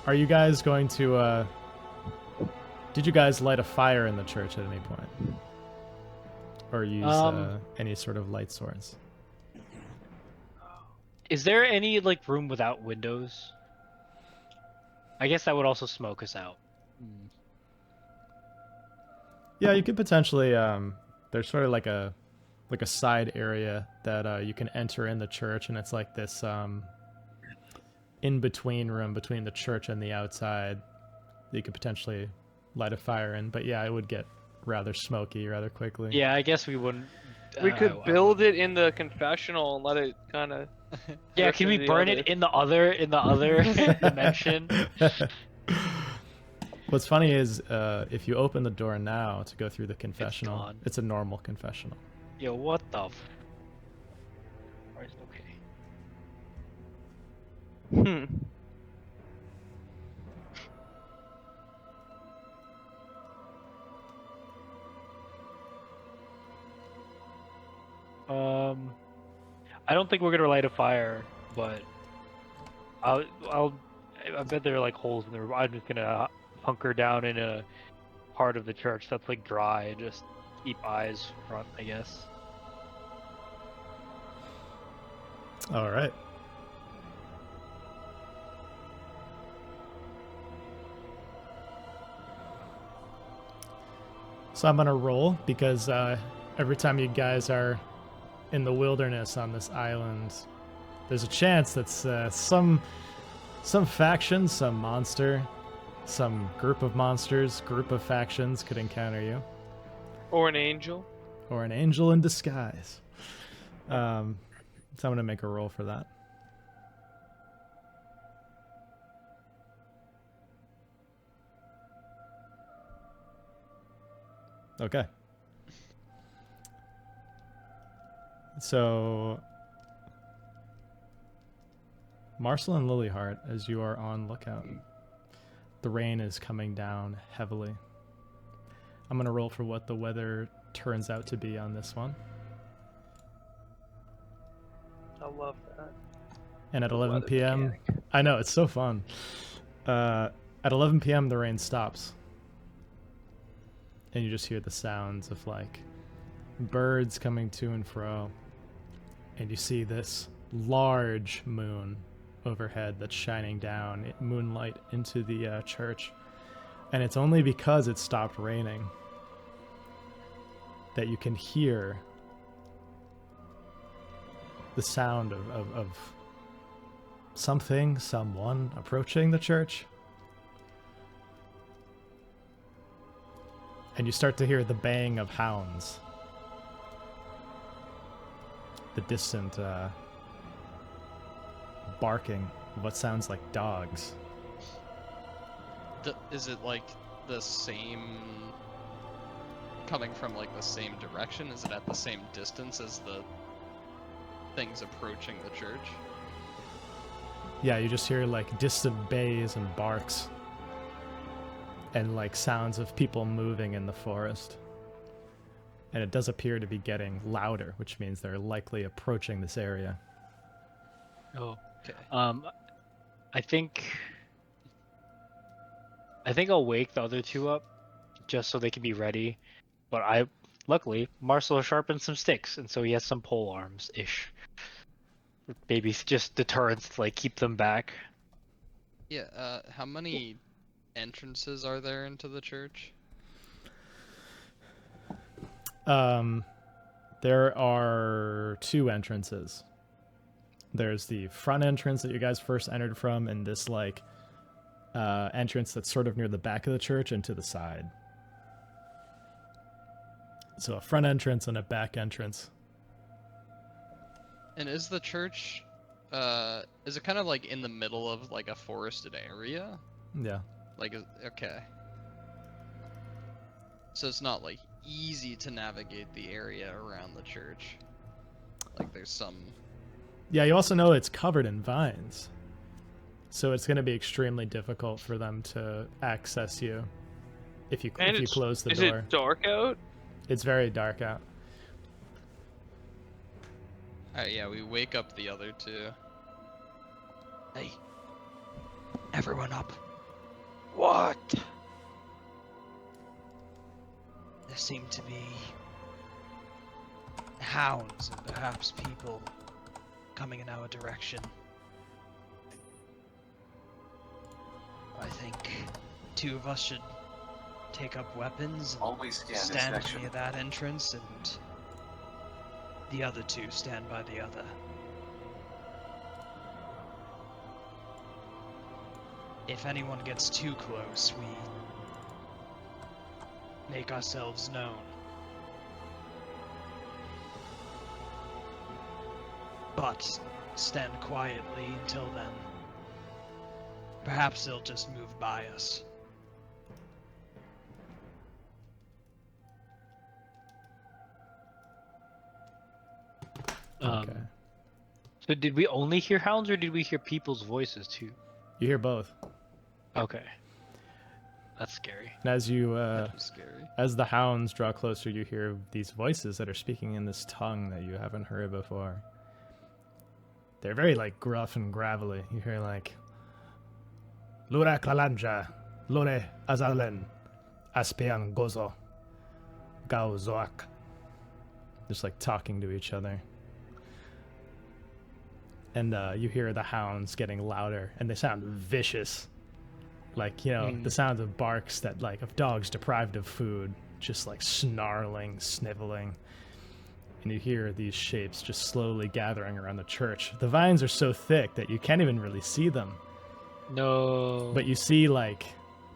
Are you guys going to did you guys light a fire in the church at any point? Or use any sort of light source? Is there any like room without windows? I guess that would also smoke us out. Yeah, you could potentially there's sort of like a side area that you can enter in the church, and it's like this in between room between the church and the outside that you could potentially light a fire in. But yeah, it would get rather smoky rather quickly. Yeah, I guess we wouldn't. We could build it in the confessional and let it kind of. Yeah, can we burn it in the other dimension? What's funny is if you open the door now to go through the confessional, gone. it's a normal confessional. Yo, what the? Okay. I don't think we're gonna light a fire, but I bet there are like holes in the roof. I'm just gonna hunker down in a part of the church that's like dry and just keep eyes front, I guess. All right. So I'm gonna roll because every time you guys are in the wilderness on this island, there's a chance that some faction, some monster, some group of monsters, group of factions could encounter you, Or an angel. or an angel in disguise. So I'm gonna make a roll for that. Okay. So, Marcel and Lilyheart, as you are on lookout, the rain is coming down heavily. I'm going to roll for what the weather turns out to be on this one. I love that. And at The 11 weather p.m., mechanic. I know, it's so fun. At 11 p.m., the rain stops. And you just hear the sounds of, like, birds coming to and fro. And you see this large moon overhead that's shining down moonlight into the church. And it's only because it stopped raining that you can hear the sound of something, someone approaching the church. And you start to hear the baying of hounds. The distant barking of what sounds like dogs. Is it like the same, coming from like the same direction? Is it at the same distance as the things approaching the church? Yeah, you just hear like distant bays and barks. And like sounds of people moving in the forest. And it does appear to be getting louder, which means they're likely approaching this area. Oh. Okay. I think I'll wake the other two up just so they can be ready. But luckily Marcel sharpened some sticks, and so he has some pole arms ish. Maybe just deterrents to like keep them back. Yeah, how many entrances are there into the church? There are two entrances. There's the front entrance that you guys first entered from, and this like entrance that's sort of near the back of the church and to the side. So a front entrance and a back entrance. And is the church, is it kind of like in the middle of like a forested area? Yeah. Like, okay. So it's not like easy to navigate the area around the church. Like there's some... Yeah, you also know it's covered in vines. So it's going to be extremely difficult for them to access you if you close the Is door. it dark out? It's very dark out. Alright, yeah, we wake up the other two. Hey, everyone up. What? There seem to be hounds and perhaps people coming in our direction. I think two of us should take up weapons and Always scan this stand section. near that entrance, and the other two stand by the other. If anyone gets too close, we make ourselves known. But stand quietly until then. Perhaps they'll just move by us. Okay. So did we only hear hounds, or did we hear people's voices too? You hear both. Okay. That's scary. And as you That was scary. as the hounds draw closer, you hear these voices that are speaking in this tongue that you haven't heard before. They're very like gruff and gravelly. You hear like Lura Kalanja, Lore Azalen, Aspian Gozo, Gao Zoak. Just like talking to each other. And you hear the hounds getting louder, and they sound vicious. Like, you know, the sounds of barks that, like, of dogs deprived of food, just like snarling, sniveling. And you hear these shapes just slowly gathering around the church. The vines are so thick that you can't even really see them. No. But you see, like,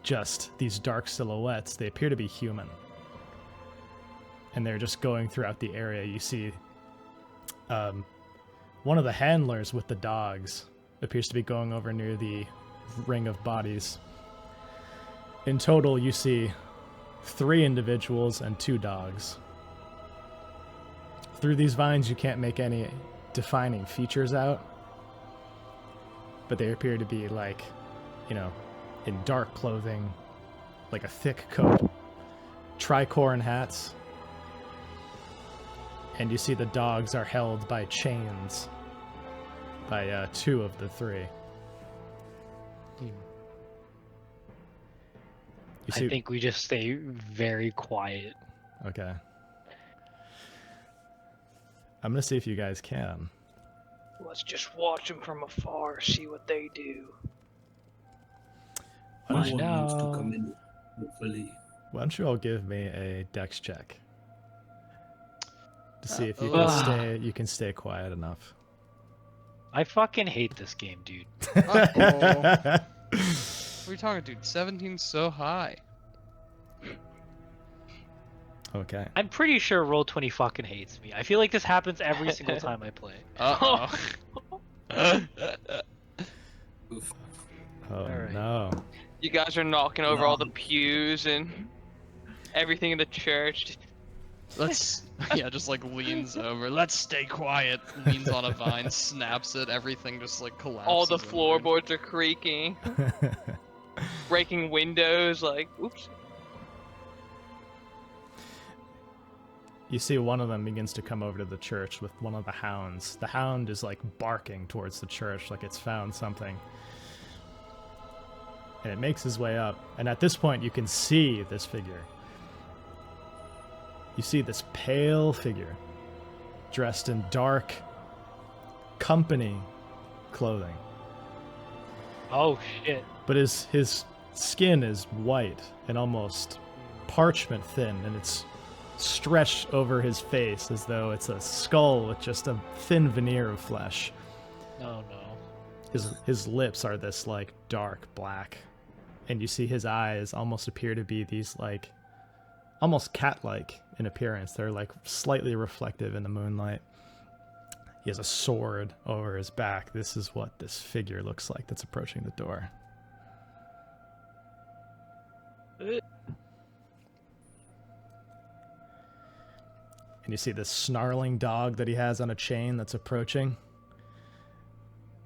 just these dark silhouettes. They appear to be human. And they're just going throughout the area. You see one of the handlers with the dogs appears to be going over near the ring of bodies. In total, you see 3 individuals and 2 dogs. Through these vines, you can't make any defining features out, but they appear to be like, you know, in dark clothing, like a thick coat, tricorn hats, and you see the dogs are held by chains by 2 of the 3. You see, I think we just stay very quiet. okay. I'm gonna see if you guys can. Let's just watch them from afar, see what they do. Why No don't, one wants to know. come in, hopefully. why don't you all give me a dex check to see if you Uh-oh. can stay quiet enough. I fucking hate this game, dude. Uh-oh. What are you talking, dude? 17's so high. Okay. I'm pretty sure Roll20 fucking hates me. I feel like this happens every single time I play. Uh-oh. Oof. Oh Alright. no. You guys are knocking over all the pews and everything in the church. Let's, yeah, just like leans over. Let's stay quiet. Leans on a vine, snaps it. Everything just like collapses. All the inward. floorboards are creaking, breaking windows. Like, oops. You see one of them begins to come over to the church with one of the hounds. The hound is like barking towards the church like it's found something. And it makes his way up. And at this point you can see this figure. You see this pale figure dressed in dark company clothing. Oh shit. But his skin is white and almost parchment thin, and it's stretched over his face as though it's a skull with just a thin veneer of flesh. No, no. His lips are this like dark black, and you see his eyes almost appear to be these like almost cat-like in appearance. They're like slightly reflective in the moonlight. He has a sword over his back. This is what this figure looks like that's approaching the door. And you see this snarling dog that he has on a chain that's approaching.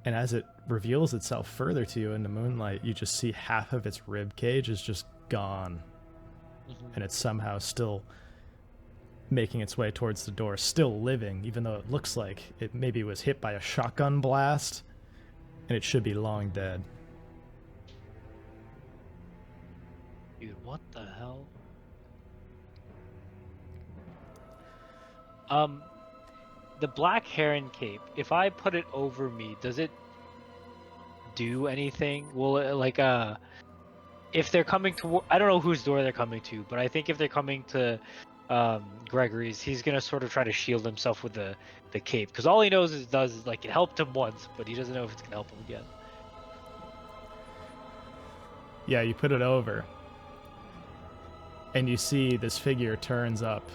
And as it reveals itself further to you in the moonlight, you just see half of its rib cage is just gone. And it's somehow still making its way towards the door, still living, even though it looks like it maybe was hit by a shotgun blast, and it should be long dead. Dude, what the hell? The black heron cape, if I put it over me, does it do anything? Will it, like, if they're coming to, I don't know whose door they're coming to, but I think if they're coming to Gregory's, he's gonna sort of try to shield himself with the cape, because all he knows is like, it helped him once, but he doesn't know if it's gonna help him again. Yeah, you put it over, and you see this figure turns up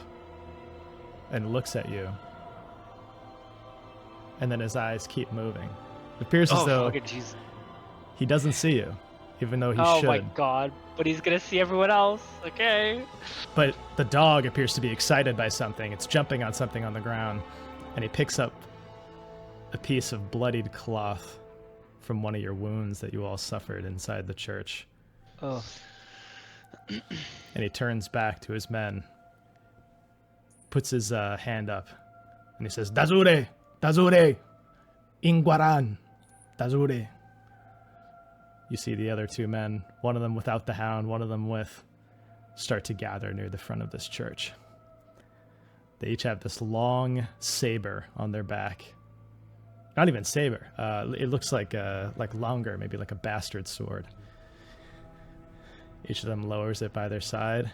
and looks at you, and then his eyes keep moving. It appears as though fucking jeez. he doesn't see you, even though he Oh should. my god, but he's gonna see everyone else. Okay. But the dog appears to be excited by something. It's jumping on something on the ground, and he picks up a piece of bloodied cloth from one of your wounds that you all suffered inside the church. Oh. And he turns back to his men, puts his hand up, and he says, Dazure! Dazure! Ingwaran! Dazure! You see the other two men, one of them without the hound, one of them with, start to gather near the front of this church. They each have this long saber on their back. Not even saber. It looks like longer, maybe like a bastard sword. Each of them lowers it by their side,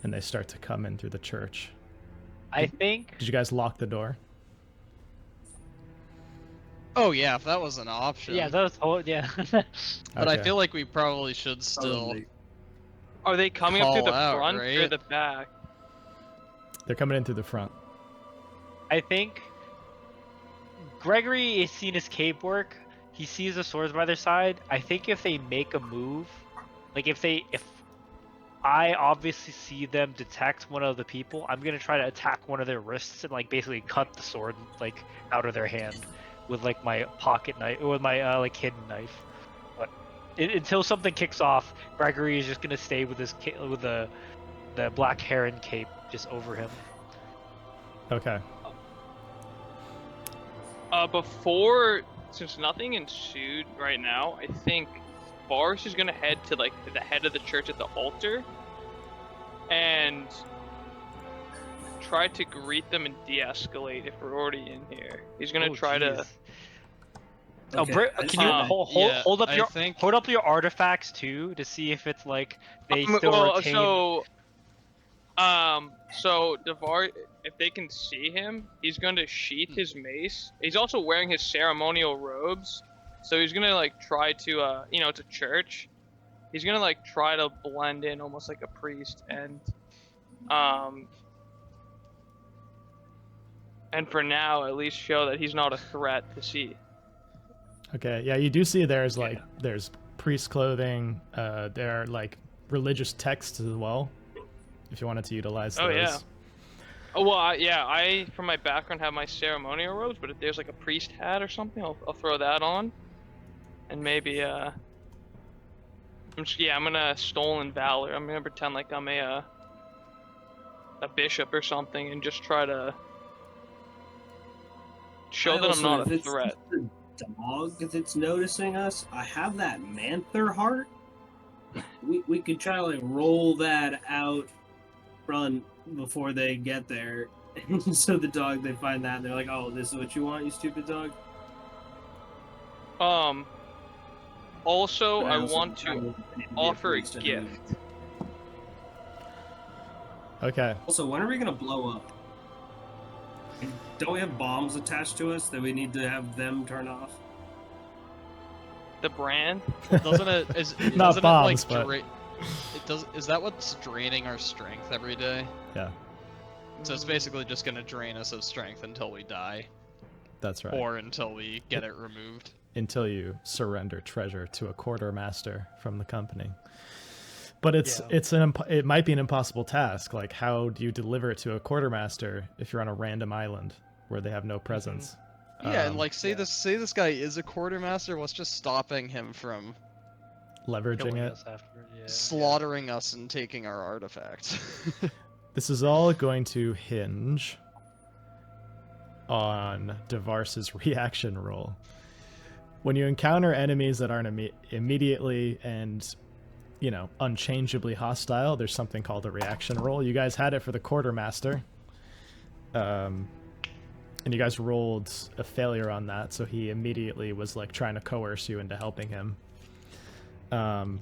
and they start to come in through the church. I think. Did you guys lock the door? Oh yeah, if that was an option. Yeah, that was whole. Yeah. But I Okay. feel like we probably should still. Probably. Are they coming up through the Call out, front or right? the back? They're coming in through the front. I think Gregory has seen his cape work. He sees the swords by their side. I think if they make a move, like if I obviously see them detect one of the people, I'm gonna try to attack one of their wrists and like basically cut the sword like out of their hand with like my pocket knife or with my like hidden knife. But until something kicks off, Gregory is just gonna stay with his with the black heron cape just over him. Okay. Before, since nothing ensued right now, I think Boris is gonna head to like the head of the church at the altar and try to greet them and de-escalate if we're already in here. He's gonna try to. Oh, Okay, can you yeah, hold up I your think- hold up your artifacts too to see if it's like they still Well, retain? So Devar, if they can see him, he's going to sheath his mace. He's also wearing his ceremonial robes, so he's gonna like try to, it's a church. He's gonna like try to blend in almost like a priest, and for now at least show that he's not a threat to see. Okay. Yeah, you do see there's priest clothing. There are like religious texts as well, if you wanted to utilize those. Oh yeah. Oh well, I from my background have my ceremonial robes, but if there's like a priest hat or something, I'll throw that on, and maybe I'm gonna stolen valor. I'm gonna pretend like I'm a bishop or something, and just try to show that I'm not a threat. Just the dog that's noticing us. I have that Manther heart. We could try to like roll that out front before they get there. So the dog, they find that and they're like, "Oh, this is what you want, you stupid dog." Also, But I also want to need offer a priest anyway. gift. Okay. Also, when are we gonna blow up? Don't we have bombs attached to us that we need to have them turn off? The brand. Doesn't it? Not doesn't bombs, it, but- like, Is that what's draining our strength every day? Yeah, So it's basically just gonna drain us of strength until we die, that's right. or until we get it removed. Until you surrender treasure to a quartermaster from the company. But it might be an impossible task. Like, how do you deliver it to a quartermaster if you're on a random island where they have no presence? Yeah, and like say this guy is a quartermaster. What's just stopping him from leveraging Killing it. us after, yeah. slaughtering us and taking our artifacts? This is all going to hinge on Devars's reaction roll. When you encounter enemies that aren't immediately and, unchangeably hostile, there's something called a reaction roll. You guys had it for the quartermaster. And you guys rolled a failure on that, so he immediately was like trying to coerce you into helping him. I'm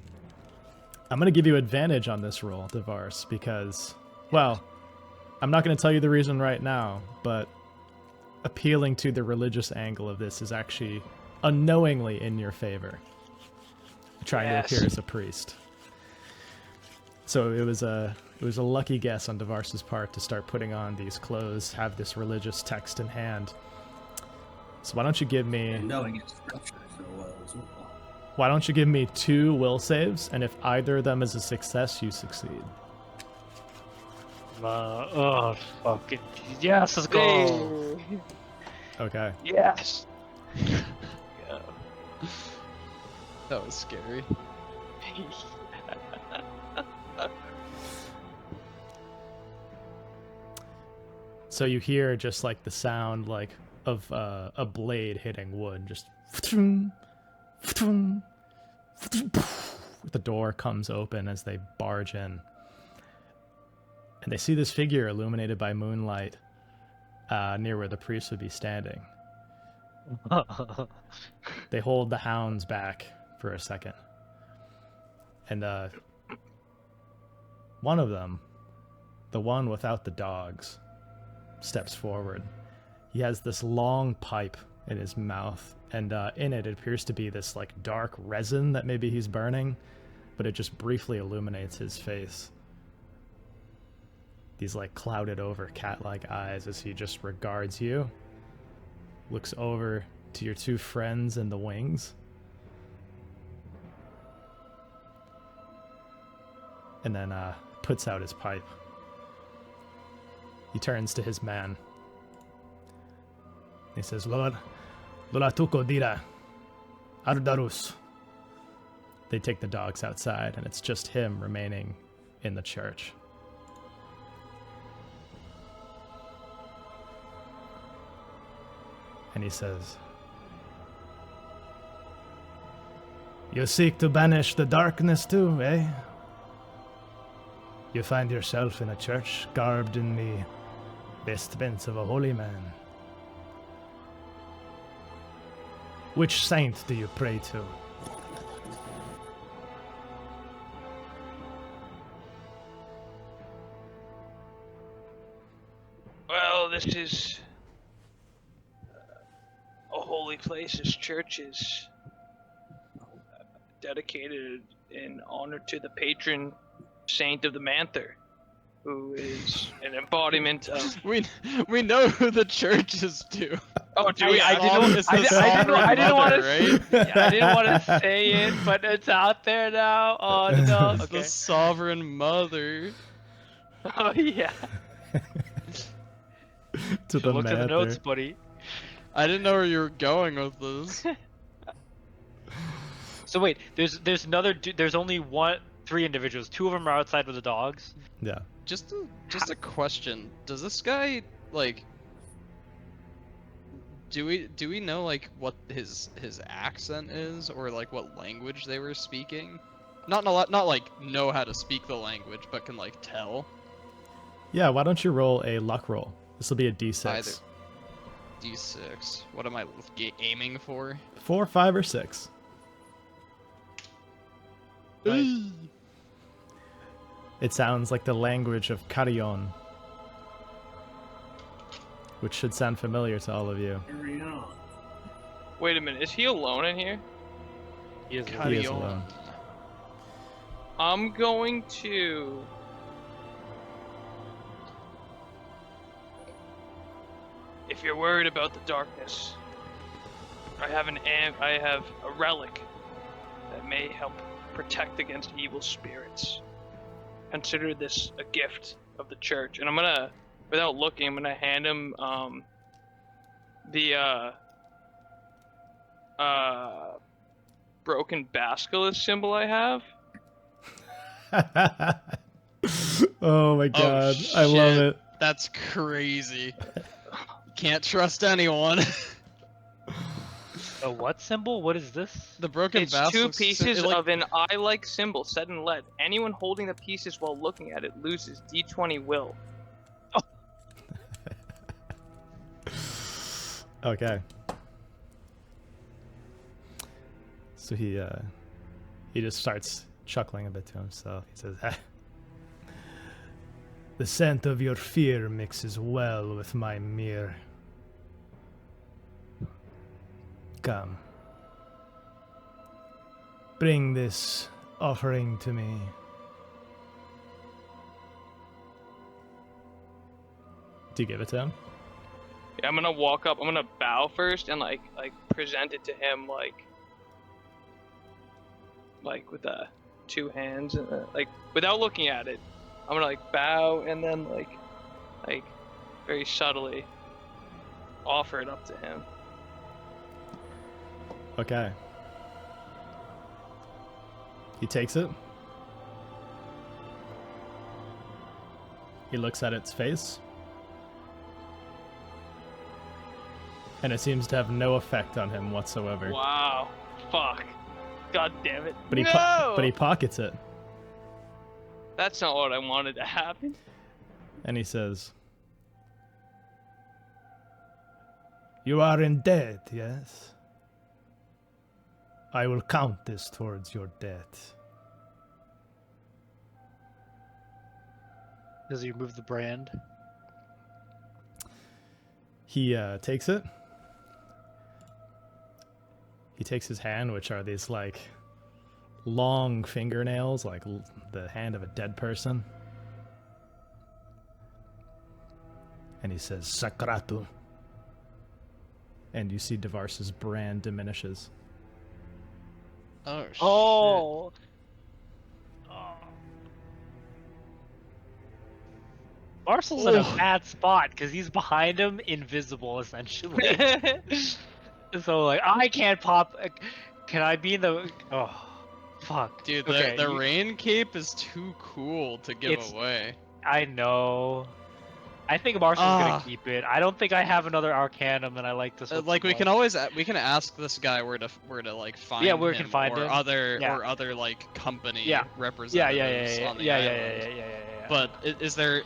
going to give you advantage on this roll, Devars, because, well, I'm not going to tell you the reason right now, but appealing to the religious angle of this is actually unknowingly in your favor. Trying to appear as a priest. So it was a lucky guess on Devars's part to start putting on these clothes, have this religious text in hand. So why don't you give me And knowing its structure so well as well. Why don't you give me 2 will saves, and if either of them is a success, you succeed. Oh, fucking yes, let's go. Hey. Okay. Yes. That was scary. So you hear just like the sound like of a blade hitting wood. Just the door comes open as they barge in, and they see this figure illuminated by moonlight near where the priest would be standing. They hold the hounds back for a second, and one of them, the one without the dogs, steps forward. He has this long pipe in his mouth, and in it appears to be this like dark resin that maybe he's burning, but it just briefly illuminates his face. These like clouded over cat-like eyes as he just regards you, looks over to your two friends in the wings, and then puts out his pipe. He turns to his man. He says, Lord, Lolatuko Dira, Ardarus. They take the dogs outside, and it's just him remaining in the church. And he says, You seek to banish the darkness too, eh? You find yourself in a church garbed in the vestments of a holy man. Which saint do you pray to? Well, this is a holy place. This church is dedicated in honor to the patron saint of the Manther, who is an embodiment of. We know who the church is to. Oh, do we? I didn't It's the sovereign I didn't want mother, to. right? I didn't want to say it, but it's out there now. Oh no. It's Okay. the sovereign mother. Oh yeah. To the Look at the notes, matter. buddy. I didn't know where you were going with this. So wait, there's another. There's only three individuals. Two of them are outside with the dogs. Yeah. Just a question. Does this guy like? Do we know like what his accent is, or like what language they were speaking? Not like know how to speak the language, but can like tell. Yeah, why don't you roll a luck roll? This will be a d6. Either D6. What am I aiming for? 4, 5, or 6. It sounds like the language of Carrion, which should sound familiar to all of you. Carry on. Wait a minute, is he alone in here? He is. He is Carrion. alone. I'm going to. If you're worried about the darkness, I have a relic that may help protect against evil spirits. Consider this a gift of the church, and I'm gonna, without looking, I'm gonna hand him the broken basilisk symbol I have. Oh my god, I love shit. it. That's crazy. Can't trust anyone. A what symbol? What is this? The broken It's basilisk two pieces it, like, of an eye-like symbol set in lead. Anyone holding the pieces while looking at it loses D20 will. Okay. So he just starts chuckling a bit to himself. He says, The scent of your fear mixes well with my mirror. Come. Bring this offering to me. Do you give it to him? Yeah, I'm gonna walk up. I'm gonna bow first and like present it to him like with two hands and like without looking at it. I'm gonna like bow and then like very subtly offer it up to him. Okay. He takes it. He looks at its face. and it seems to have no effect on him whatsoever. Wow. Fuck. God damn it. But he No! but he pockets it, That's not what I wanted to happen. and he says, "You are in debt, yes? I will count this towards your debt." Does he remove the brand? He takes it. He takes his hand, which are these like long fingernails, like the hand of a dead person. And he says, "Sakratu." And you see Devars's brand diminishes. Oh shit. Oh. Marcel's in a bad spot because he's behind him, invisible essentially. So like, I can't pop. Can I be in the? Oh, fuck. Dude, Okay, the rain cape is too cool to give It's- away. I know. I think Marcel's gonna keep it. I don't think I have another Arcanum, and I like this one. Like so we can much. always we can ask this guy where to like find Yeah, where we him can find or him. other Yeah. or other like company Yeah. representatives on the island. Yeah. But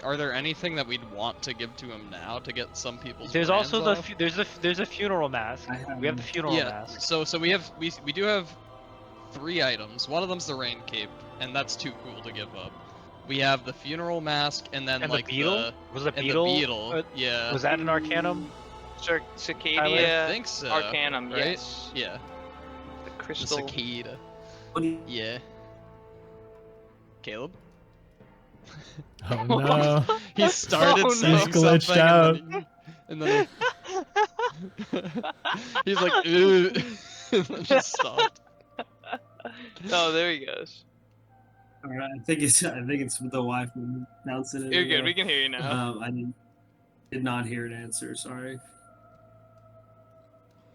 are there anything that we'd want to give to him now to get some people's There's brands also off? there's a funeral mask. We have the funeral Yeah, mask. so we do have 3 items. One of them's the rain cape, and that's too cool to give up. We have the funeral mask, and then And like the beetle? Was it and beetle? the beetle. Uh, Yeah, Was that an Arcanum? I Cicadia think so. Arcanum, right? yes. Yeah, The the crystal. cicada. What do you- Yeah. Caleb? Oh no. He started Oh, no. saying He's glitched something, out. and then he's like, "Ew," and then just stopped. Oh, there he goes. All right, I think it's the wife announcing it. You're good. We can hear you now. I did not hear an answer. Sorry.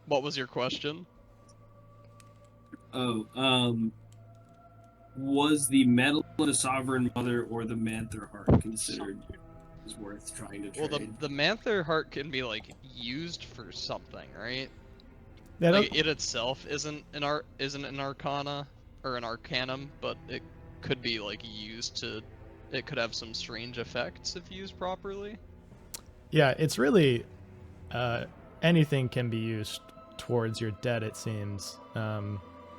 What was your question? Oh, was the medal of the Sovereign Mother or the Manther Heart considered is worth trying to Well, trade? the Manther heart can be like used for something, right? Yeah, Like it itself isn't an arcana or an arcanum, but it could be like used to. It could have some strange effects if used properly. yeah, it's really anything can be used towards your debt, it seems.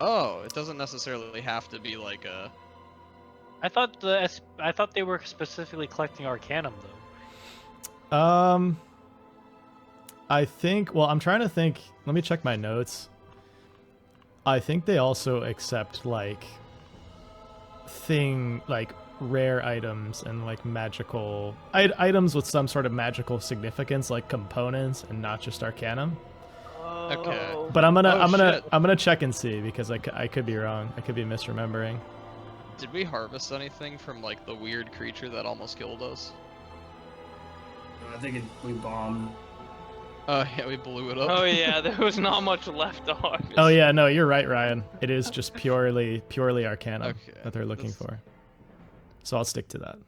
Oh, it doesn't necessarily have to be like a. I thought they were specifically collecting Arcanum though. I think, well, I'm trying to think. Let me check my notes. I think they also accept like rare items and like magical items with some sort of magical significance, like components, and not just Arcanum. Okay. But I'm Oh, shit. gonna check and see, because I could be wrong. I could be misremembering. Did we harvest anything from like the weird creature that almost killed us? I think we bombed. Oh yeah, we blew it up. Oh yeah, there was not much left to harvest. Oh yeah, no, you're right, Ryan. It is just purely Arcanum Okay, that they're looking for. So I'll stick to that.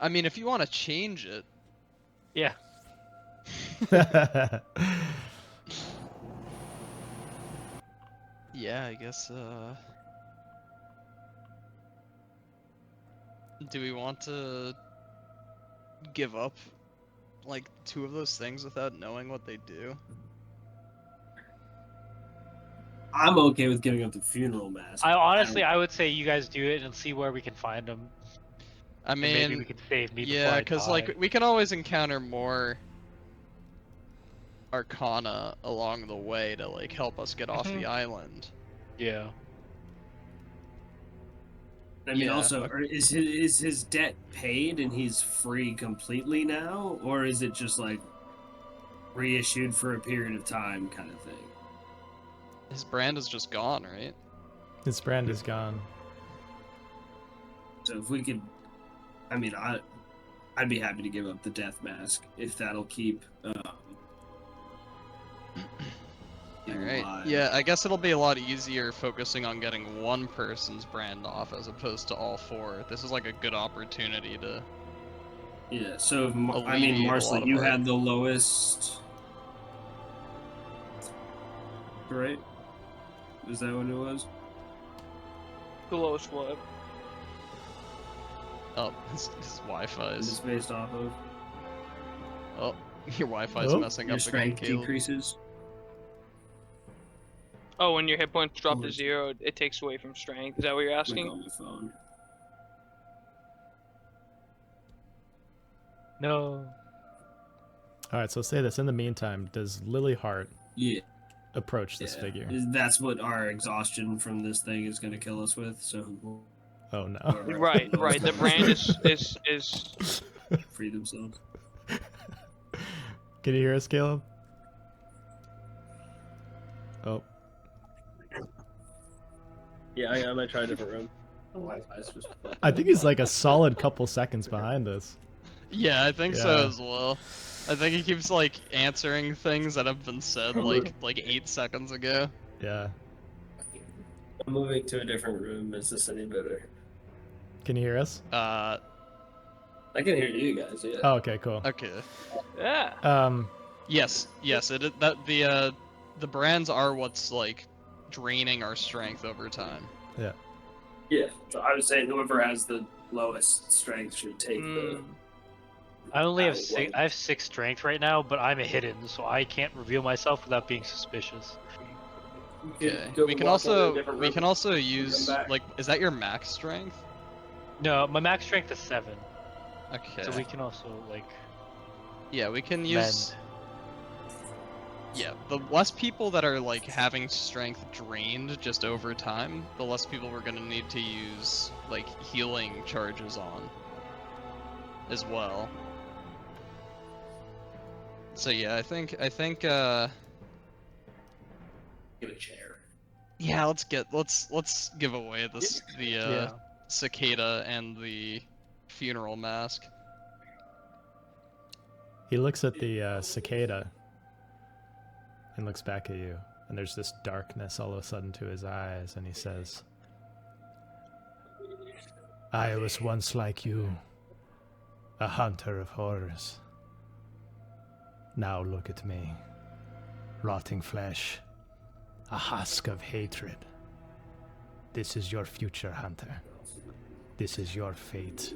I mean, if you want to change it, Yeah. yeah, I guess. Do we want to give up like 2 of those things without knowing what they do? I'm okay with giving up the funeral mask. I would say you guys do it and see where we can find them. I And maybe we mean, can save me. yeah, because like we can always encounter more arcana along the way to like help us get off the island. Yeah. I mean, Yeah. also, is his debt paid and he's free completely now, or is it just like reissued for a period of time kind of thing? His brand is just gone, right? His brand is gone. So if we could, I mean, I'd be happy to give up the death mask if that'll keep. him Alright. alive. Yeah, I guess it'll be a lot easier focusing on getting one person's brand off as opposed to all 4. This is like a good opportunity to Yeah, so I mean, alleviate a lot Marcel, of you our- had the lowest, right? Was that what it was? The lowest what? Oh, his Wi-Fi Is is. based off of Oh, your Wi-Fi is Oh, messing your up again, strength Caleb. decreases? Oh, when your hit points drop Oh, to it's- 0, it takes away from strength. Is that what you're Like asking? on my phone. No. All right, so say this. In the meantime, does Lily Hart Yeah. approach this figure? That's what our exhaustion from this thing is going to kill us with. So Oh no. whoever has Right, the lowest right. The number brand is free themselves. Can you hear us, Caleb? Oh, Yeah, I might try a different room. I think he's like a solid couple seconds behind us. Yeah, I think so Yeah. as well. I think he keeps like answering things that have been said like 8 seconds ago. Yeah. I'm moving to a different room. Is this any better? Can you hear us? Uh, I can hear you guys. Yeah. Oh, okay, cool. okay. yeah. Yes, the brands are what's like draining our strength over time. Yeah. Yeah. So I was saying whoever has the lowest strength should take the. I only have Ow, six. what? I have 6 strength right now, but I'm a hidden, so I can't reveal myself without being suspicious. Okay. Go We can walk into a also different we room. can also use back. like is that your max strength? No, my max strength is 7, Okay. so we can also like Yeah, we can mend. use. Yeah, the less people that are like having strength drained just over time, the less people we're gonna need to use like healing charges on as well. So yeah, I think Give a chair. yeah, let's give away this the cicada and the funeral mask. He looks at the cicada and looks back at you, and there's this darkness all of a sudden to his eyes, and he says, I was once like you, a hunter of horrors. Now look at me, rotting flesh, a husk of hatred. This is your future, hunter. This is your fate.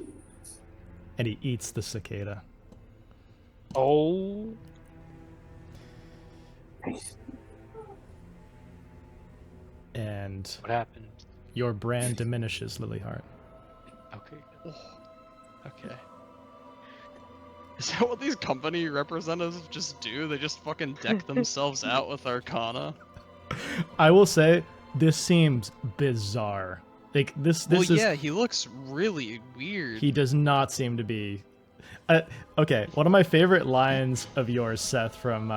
And he eats the cicada. Oh. And What happened? your brand diminishes, Lilyheart. Okay. Okay. Is that what these company representatives just do? They just fucking deck themselves out with Arcana? I will say, this seems bizarre. Like, this Well, is... yeah, he looks really weird. He does not seem to be... okay, one of my favorite lines of yours, Seth, from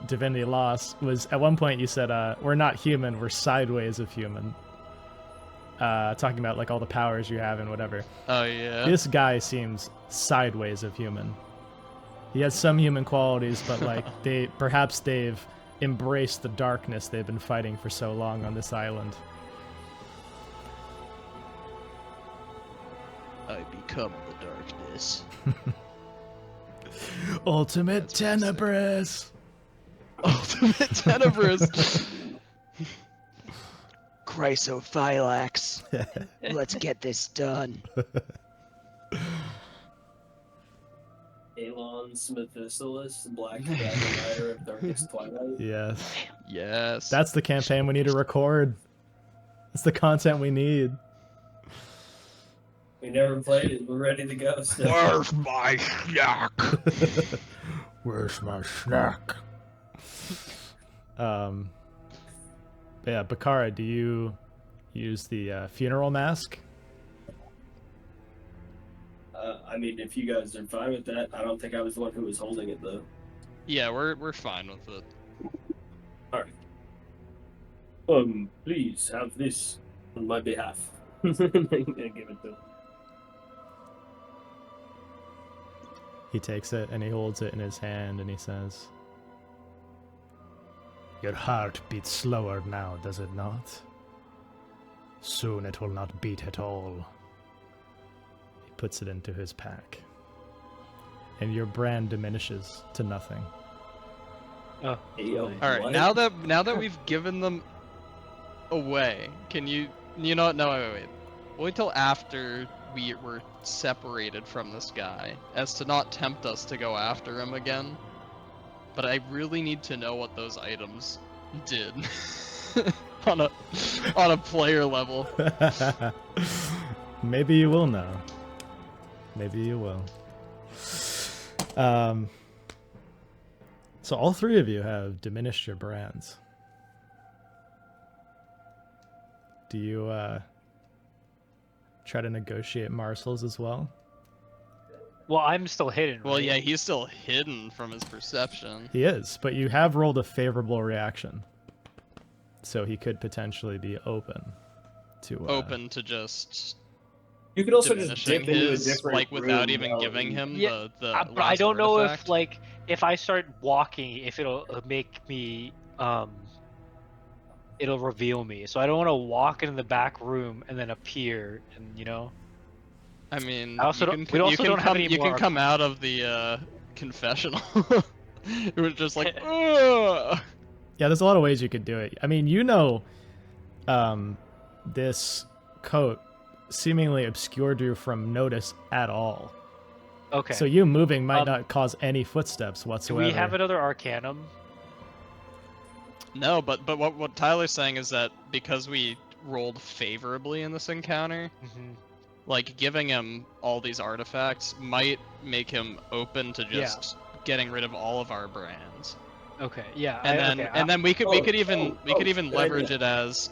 Divinity Lost, was at one point you said, we're not human, we're sideways of human. Talking about, like, all the powers you have and whatever. Oh, yeah. This guy seems sideways of human. He has some human qualities, but, like, perhaps they've embraced the darkness they've been fighting for so long on this island. I become the darkness. Ultimate That's what I'm saying. Tenebris! Ultimate Tenebris! Chrysophylax. Let's get this done. Alon Smithicelus, Black Dragon Rider of Darkest Twilight. Yes. Yes. That's the campaign we need to record. That's the content we need. We never played it. We're ready to go. Still. Where's my snack? Where's my snack? Yeah, Bakara, do you use the funeral mask? I mean, if you guys are fine with that, I don't think I was the one who was holding it though. Yeah, we're fine with it. Please have this on my behalf. And give it to him. He takes it and he holds it in his hand and he says, Your heart beats slower now, does it not? Soon it will not beat at all. He puts it into his pack. and your brand diminishes to nothing. Oh, Yo, All right, what? now that we've given them away, can you know what? No, wait. Wait till after we were separated from this guy, as to not tempt us to go after him again. But I really need to know what those items did on a player level. Maybe you will know. Maybe you will. So all three of you have diminished your brands. Do you try to negotiate Marcel's as well? well, I'm still hidden. Well, right? yeah, he's still hidden from his perception. He is, but you have rolled a favorable reaction. So he could potentially be open to Open to just You could also just diminishing dip into a his, different like, without room even while giving he- him Yeah, the but I last don't know if artifact. like if I start walking, if it'll make me it'll reveal me. So I don't want to walk into the back room and then appear, and you know. I mean, I also you don't- can, we you also can don't have come, any you can more- come out of the confessional. It was just like, ugh. Yeah, there's a lot of ways you could do it. I mean, you know, this coat seemingly obscured you from notice at all. Okay. So you moving might Um, not cause any footsteps do whatsoever. we have another Arcanum? No, but what Tyler's saying is that because we rolled favorably in this encounter, Mm-hmm. like giving him all these artifacts might make him open to just getting rid of all of our brands. Okay. Yeah. And then we could even good leverage idea. it as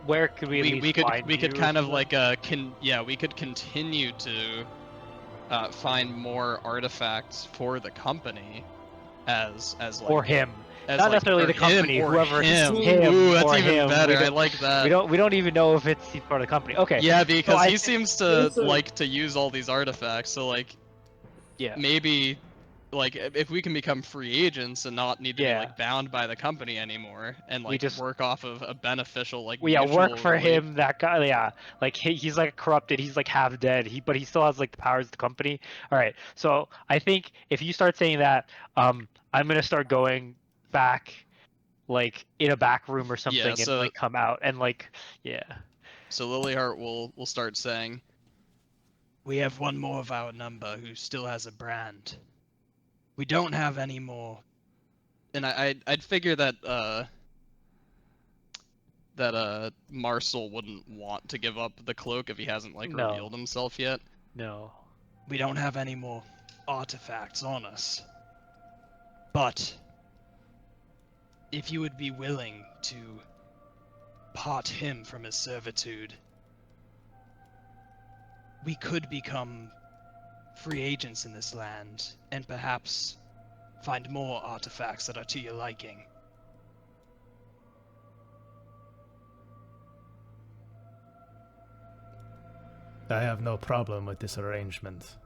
where could we? At least we could find we could you kind or of like we could continue to find more artifacts for the company as like or him? as Not like, necessarily or the company, him, or whoever it's him. him Ooh, that's or even him. better. We I don't- like that. We don't even know if he's part of the company. Okay. Yeah, because I he thi- seems to Also- like to use all these artifacts. So like Yeah. maybe like if we can become free agents and not need to be Yeah. like bound by the company anymore and We like just- work off of a beneficial like Well, yeah, work mutual for rela- him. That guy, yeah, like he's like corrupted. He's like half dead. But he still has like the powers of the company. All right, so I think if you start saying that, I'm gonna start going back, like in a back room or something, and so- like come out and like, yeah. So Lilyheart will start saying, We have one more of our number who still has a brand. We don't have any more. and I'd figure that Marcel wouldn't want to give up the cloak if he hasn't like No. revealed himself yet. No. We don't have any more artifacts on us. But if you would be willing to part him from his servitude, we could become free agents in this land and perhaps find more artifacts that are to your liking. I have no problem with this arrangement.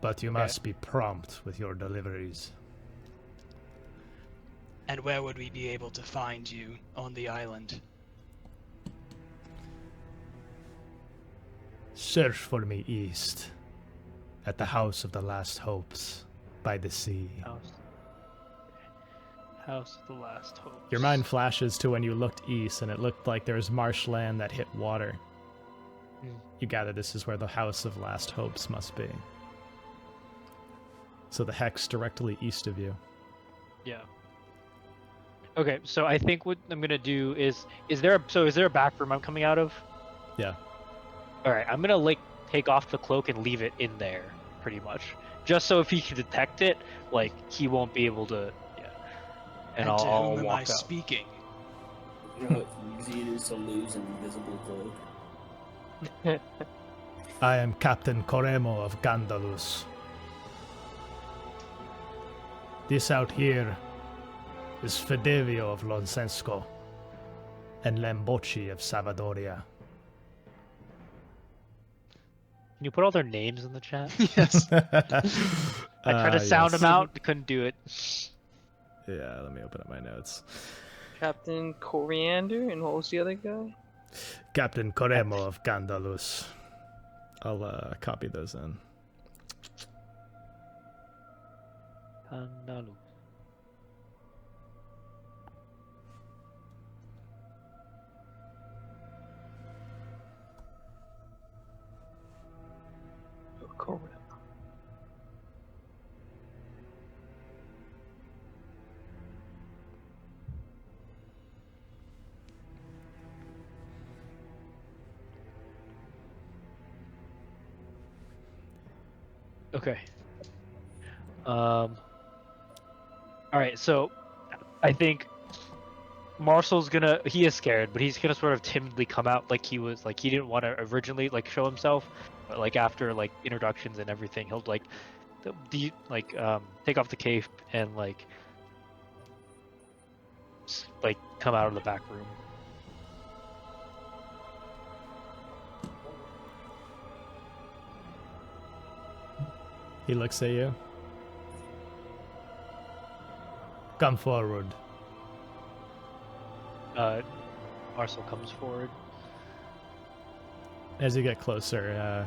But you Okay. must be prompt with your deliveries. And where would we be able to find you on the island? Search for me east, at the House of the Last Hopes, by the sea. House of the Last Hope. Your mind flashes to when you looked east and it looked like there was marshland that hit water. You gather this is where the House of Last Hopes must be. So the hex directly east of you. Yeah. Okay, so I think what I'm gonna do is there a back room I'm coming out of? Yeah. All right, I'm gonna like take off the cloak and leave it in there, pretty much, just so if he can detect it, like he won't be able to. Yeah. And to I'll whom am I walk out. speaking? You know how easy it is to lose an invisible cloak. I am Captain Coremo of Gandalus. This out here is Fedevio of Lonsensco and Lembochi of Savadoria. Can you put all their names in the chat? Yes. I tried to sound yes. them out, couldn't do it. Yeah, let me open up my notes. Captain Coriander, and what was the other guy? Captain Coremo of Gandalus. I'll copy those in. Hanalu. Corbin. Okay. All right. So, I think Marcel's gonna. He is scared, but he's gonna sort of timidly come out like he was like he didn't want to originally like show himself, but like after like introductions and everything, he'll like take off the cape and like come out of the back room. He looks at you. Come forward. Marcel comes forward. As you get closer,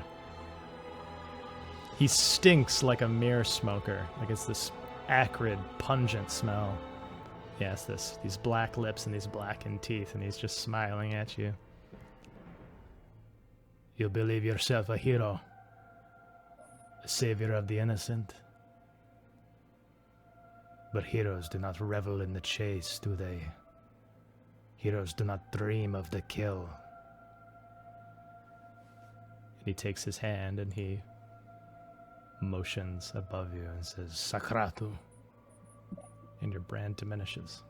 he stinks like a mere smoker. Like it's this acrid, pungent smell. He has these black lips and these blackened teeth, and he's just smiling at you. You believe yourself a hero, a savior of the innocent. But heroes do not revel in the chase, do they? Heroes do not dream of the kill. And he takes his hand and he motions above you and says, Sakratu. And your brand diminishes.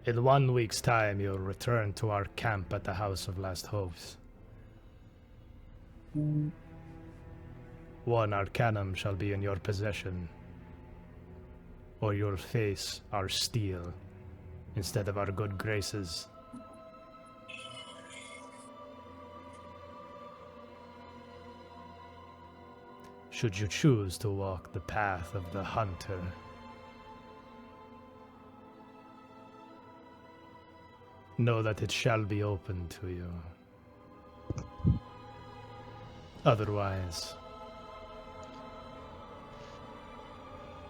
In 1 week's time, you'll return to our camp at the House of Last Hopes. 1 arcanum shall be in your possession, or you'll face our steel instead of our good graces. Should you choose to walk the path of the hunter, know that it shall be open to you. Otherwise,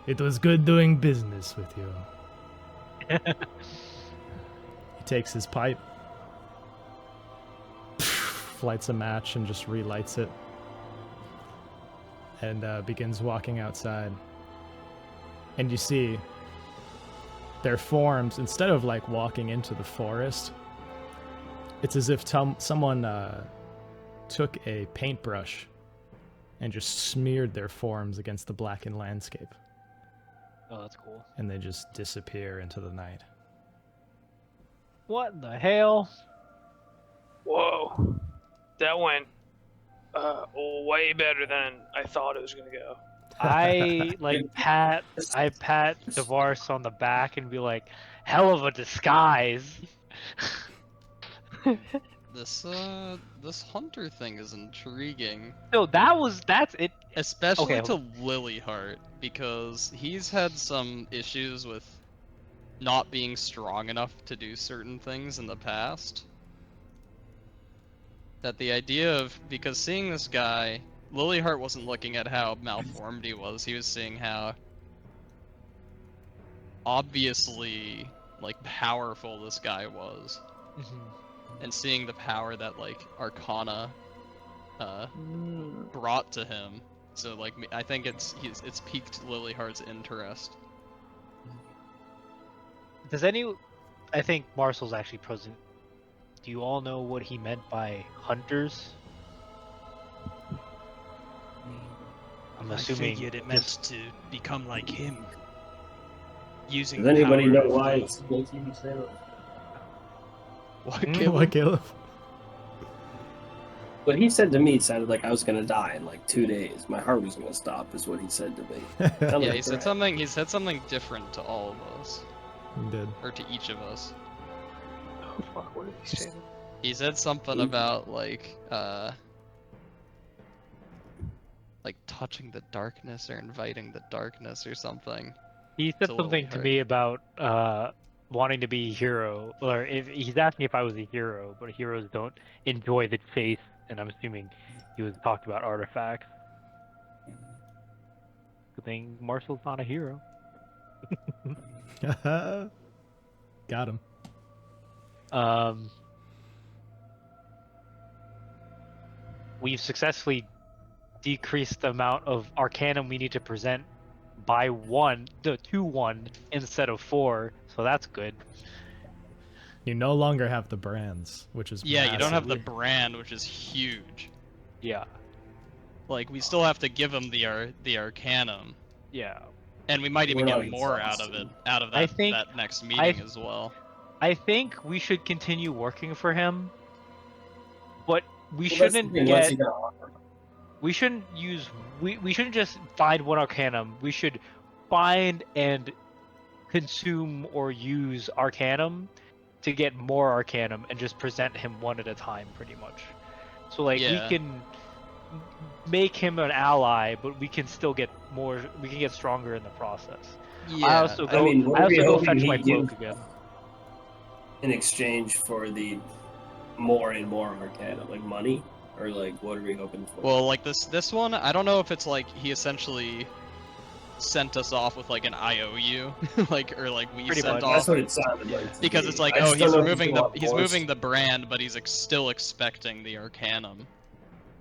it was good doing business with you. He takes his pipe, lights a match, and just relights it, and begins walking outside. And you see their forms, instead of like walking into the forest, it's as if someone took a paintbrush and just smeared their forms against the blackened landscape. Oh, that's cool. And they just disappear into the night. What the hell? Whoa. That went way better than I thought it was gonna go. I pat Devaris on the back and be like, hell of a disguise. This hunter thing is intriguing. No, that's it. Especially Okay, to Lilyheart, because he's had some issues with not being strong enough to do certain things in the past. That the idea of, because seeing this guy, Lilyheart wasn't looking at how malformed he was was seeing how obviously, like, powerful this guy was. And seeing the power that, like, Arcana brought to him. So, like, I think it's piqued Lilyheart's interest. I think Marcel's actually present. Do you all know what he meant by hunters? I'm assuming I figured it meant to become like him. Using Does anybody power know of why fate. it's making me say that? What, Caleb? What he said to me sounded like I was gonna die in like 2 days. My heart was gonna stop, is what he said to me. Sounded Yeah, like he said that. something. He said something different to all of us, He did. or to each of us. Oh fuck, what did he say? He said something about like touching the darkness or inviting the darkness or something. he said to something to Lilyheart. me about wanting to be a hero, or if he's asking if I was a hero, but heroes don't enjoy the chase, and I'm assuming he was talking about artifacts. Good thing Marshall's not a hero. Got him. We've successfully decreased the amount of Arcanum we need to present by 1 instead of 4, so that's good. You no longer have the brands, which is Yeah, you don't have the massive. brand, which is huge. Yeah, Like, we still have to give him the Arcanum, yeah. and we might even We're get not more out of it, exhausted. out of I that, think- that next meeting as well. I think we should continue working for him, but we Well, that's the shouldn't thing, what's get. he gonna offer? We shouldn't use. We shouldn't just find one Arcanum. We should find and consume or use Arcanum to get more Arcanum and just present him one at a time, pretty much. So like Yeah. we can make him an ally, but we can still get more. We can get stronger in the process. Yeah, I also go. mean, what I are we also go hoping fetch my he cloak gives? again. In exchange for the more and more Arcana, like money, or like what are we hoping for? well, like this one, I don't know if it's like he essentially sent us off with like an IOU, like or like we Pretty sent much. off that's what it sounded like. to because me. it's like, I oh, just he's don't know if removing gonna the want he's more moving the brand, but he's still expecting the Arcanum.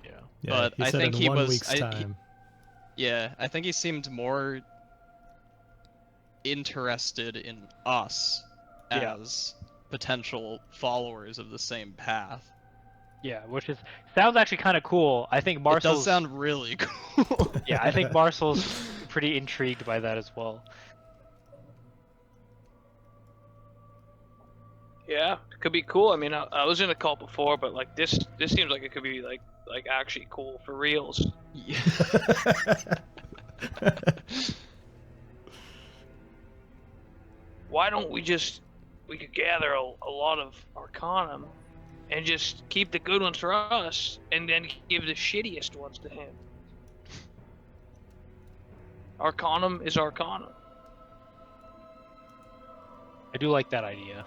Yeah. Yeah, but he I said think in he 1 was- week's he- time. Yeah, I think he seemed more interested in us Yeah. as potential followers of the same path. Yeah, which is sounds actually kind of cool. I think It Marcel's. does sound really cool. Yeah, I think Marcel's pretty intrigued by that as well. Yeah, it could be cool. I mean, I was in a cult before, but like this seems like it could be like actually cool for reals. Yeah. Why don't we could gather a lot of Arcanum and just keep the good ones for us and then give the shittiest ones to him. Arcanum is Arcanum. I do like that idea.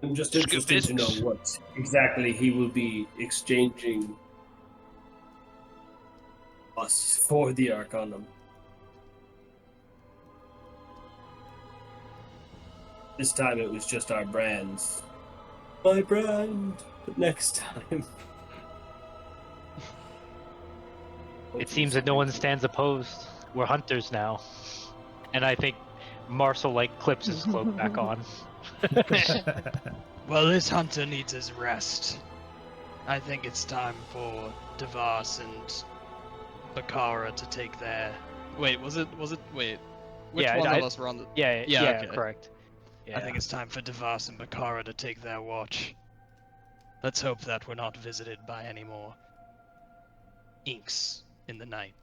I'm just It's good interested to know business. what exactly he will be exchanging us for the Arcanum. This time it was just our brands. My brand. But next time. It seems that no one stands opposed. We're hunters now, and I think Marcel like clips his cloak back on. Well, this hunter needs his rest. I think it's time for Devas and Bakara to take their. Wait, was it? Wait, which Yeah, one I- of us were on the? Yeah, Yeah, yeah, okay. correct. Yeah. I think it's time for Devas and Bakara to take their watch. Let's hope that we're not visited by any more inks in the night.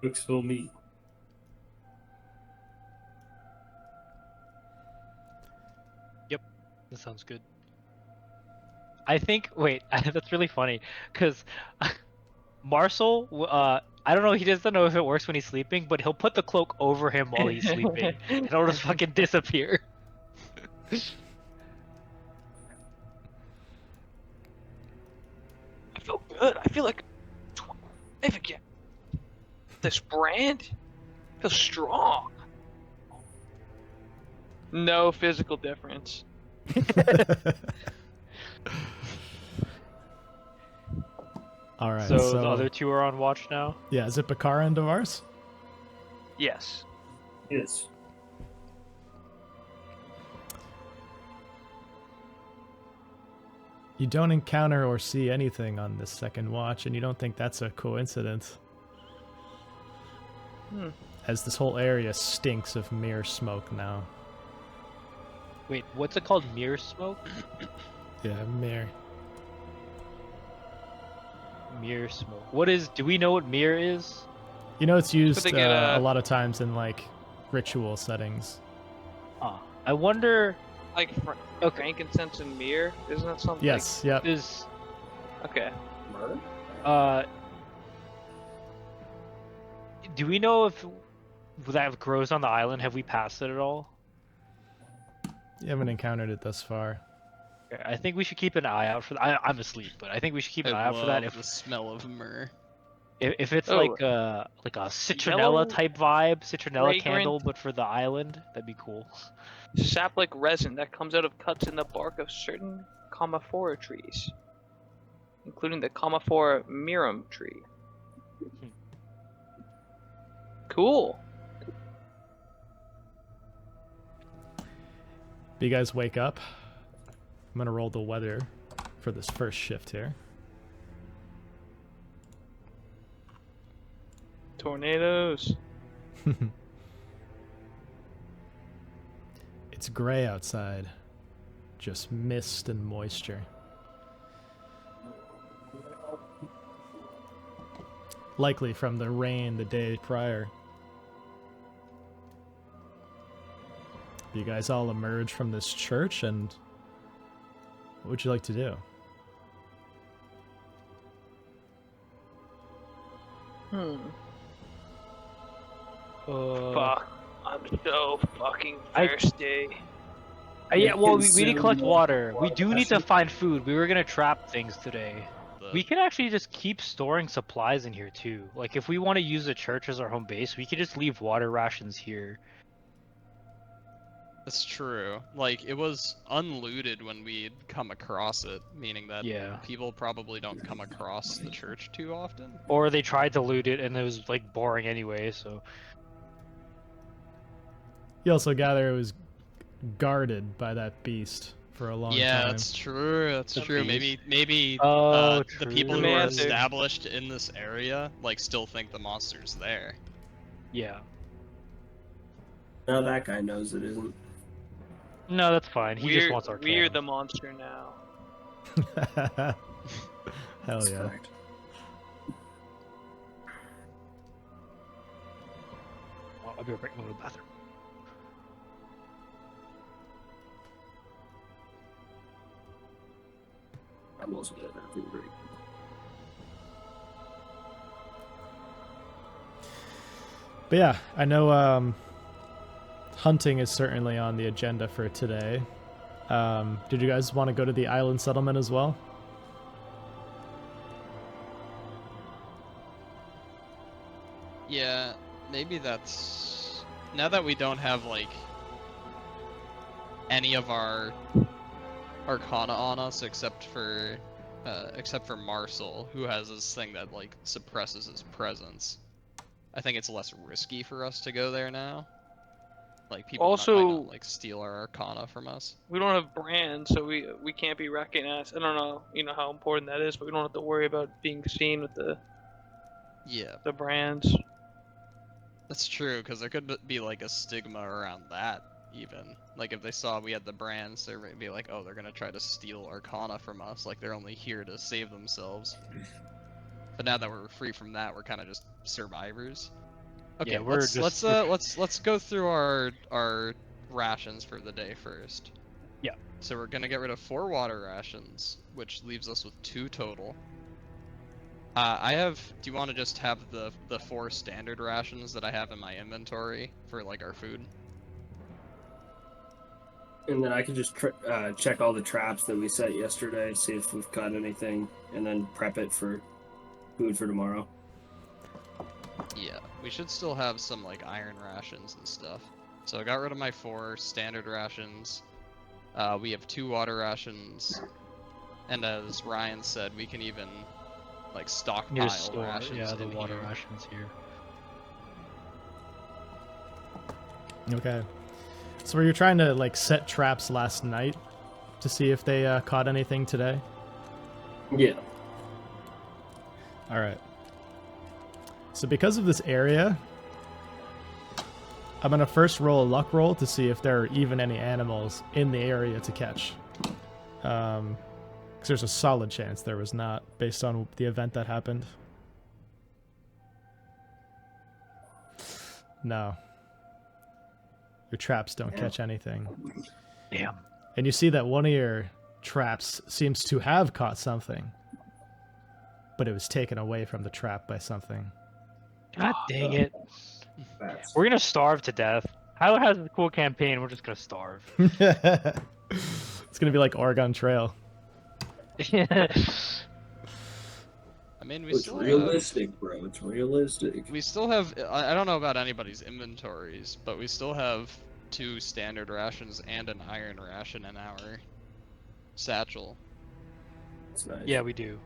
Looks for me. That sounds good. I think. Wait, that's really funny, because Marcel, I don't know. He doesn't know if it works when he's sleeping, but he'll put the cloak over him while he's sleeping, and it'll just fucking disappear. I feel good. I feel like significant. This brand feels strong. No physical difference. All right. So, So, the other two are on watch now. yeah, is it Bakara and Devars? Yes. Yes. You don't encounter or see anything on this second watch, and you don't think that's a coincidence. As this whole area stinks of mirror smoke now. Wait, what's it called? Mirror smoke? Yeah, mirror. Mirror smoke. What is? Do we know what mirror is? You know, it's used they get, a lot of times in like ritual settings. I wonder. Like frankincense and myrrh, isn't that something? Yes, yep. Is Okay. Murder? Do we know if that grows on the island? Have we passed it at all? You haven't encountered it thus far. Okay, I think we should keep an eye out for that. I'm asleep, but I think we should keep an eye I out for that. love the smell of myrrh. If it's Oh, like a citronella yellow type vibe, citronella candle, fragrant- but for the island, that'd be cool. Sap-like resin that comes out of cuts in the bark of certain Commiphora trees, including the Commiphora mirum tree. Cool. But you guys wake up. I'm gonna roll the weather for this first shift here. Tornadoes. It's gray outside. Just mist and moisture. Likely from the rain the day prior. You guys all emerge from this church, and what would you like to do? Fuck. I'm so fucking thirsty. Yeah, well, we need to Consume collect more water. We water. do need to find food. We were gonna trap things today. We can actually just keep storing supplies in here too. Like if we want to use the church as our home base, we could just leave water rations here. That's true. Like, it was unlooted when we'd come across it, meaning that Yeah. people probably don't come across the church too often. Or they tried to loot it and it was like boring anyway, so You also gather it was guarded by that beast for a long Yeah, time. that's true. That's The true. beast. Maybe Oh, the people who are Semantics. established in this area like still think the monster's there. yeah. No, that guy knows it isn't. No, that's fine. He just wants our We're cannon. the monster now. Hell That's yeah. fact. Well, I'll be right back to the bathroom. I'm also at that food break. But yeah, I know hunting is certainly on the agenda for today. Did you guys want to go to the island settlement as well? Yeah, maybe that's now that we don't have like any of our Arcana on us except for Marcel, who has this thing that like suppresses his presence. I think it's less risky for us to go there now. Like people might Also- not, like steal our Arcana from us. We don't have brands, so we can't be recognized. I don't know, how important that is, but we don't have to worry about being seen with Yeah, the brands. that's true, because there could be like a stigma around that even. Like if they saw we had the brands, they'd be like, oh, they're gonna try to steal Arcana from us. Like they're only here to save themselves. But now that we're free from that, we're kind of just survivors. Okay, Yeah, we're let's go through our rations for the day first. Yeah. So we're gonna get rid of 4 water rations, which leaves us with 2 total. Do you want to just have the 4 standard rations that I have in my inventory for like our food? And then I can just check all the traps that we set yesterday, see if we've caught anything, and then prep it for food for tomorrow. Yeah, we should still have some like iron rations and stuff. So I got rid of my 4 standard rations. We have 2 water rations, and as Ryan said, we can even like Need stockpile to store, rations. yeah, the in water here. rations here. Okay. So were you trying to like set traps last night to see if they caught anything today? Yeah. All right. So because of this area, I'm gonna first roll a luck roll to see if there are even any animals in the area to catch. Because there's a solid chance there was not, based on the event that happened. No. Your traps don't catch anything. Damn. And you see that one of your traps seems to have caught something, but it was taken away from the trap by something. God dang it. Bats. We're gonna starve to death. Tyler has a cool campaign, we're just gonna starve. It's gonna be like Oregon Trail. I mean, we It's still realistic, bro. It's realistic. we still have. I don't know about anybody's inventories, but we still have 2 standard rations and an iron ration in our satchel. It's nice. Yeah, we do.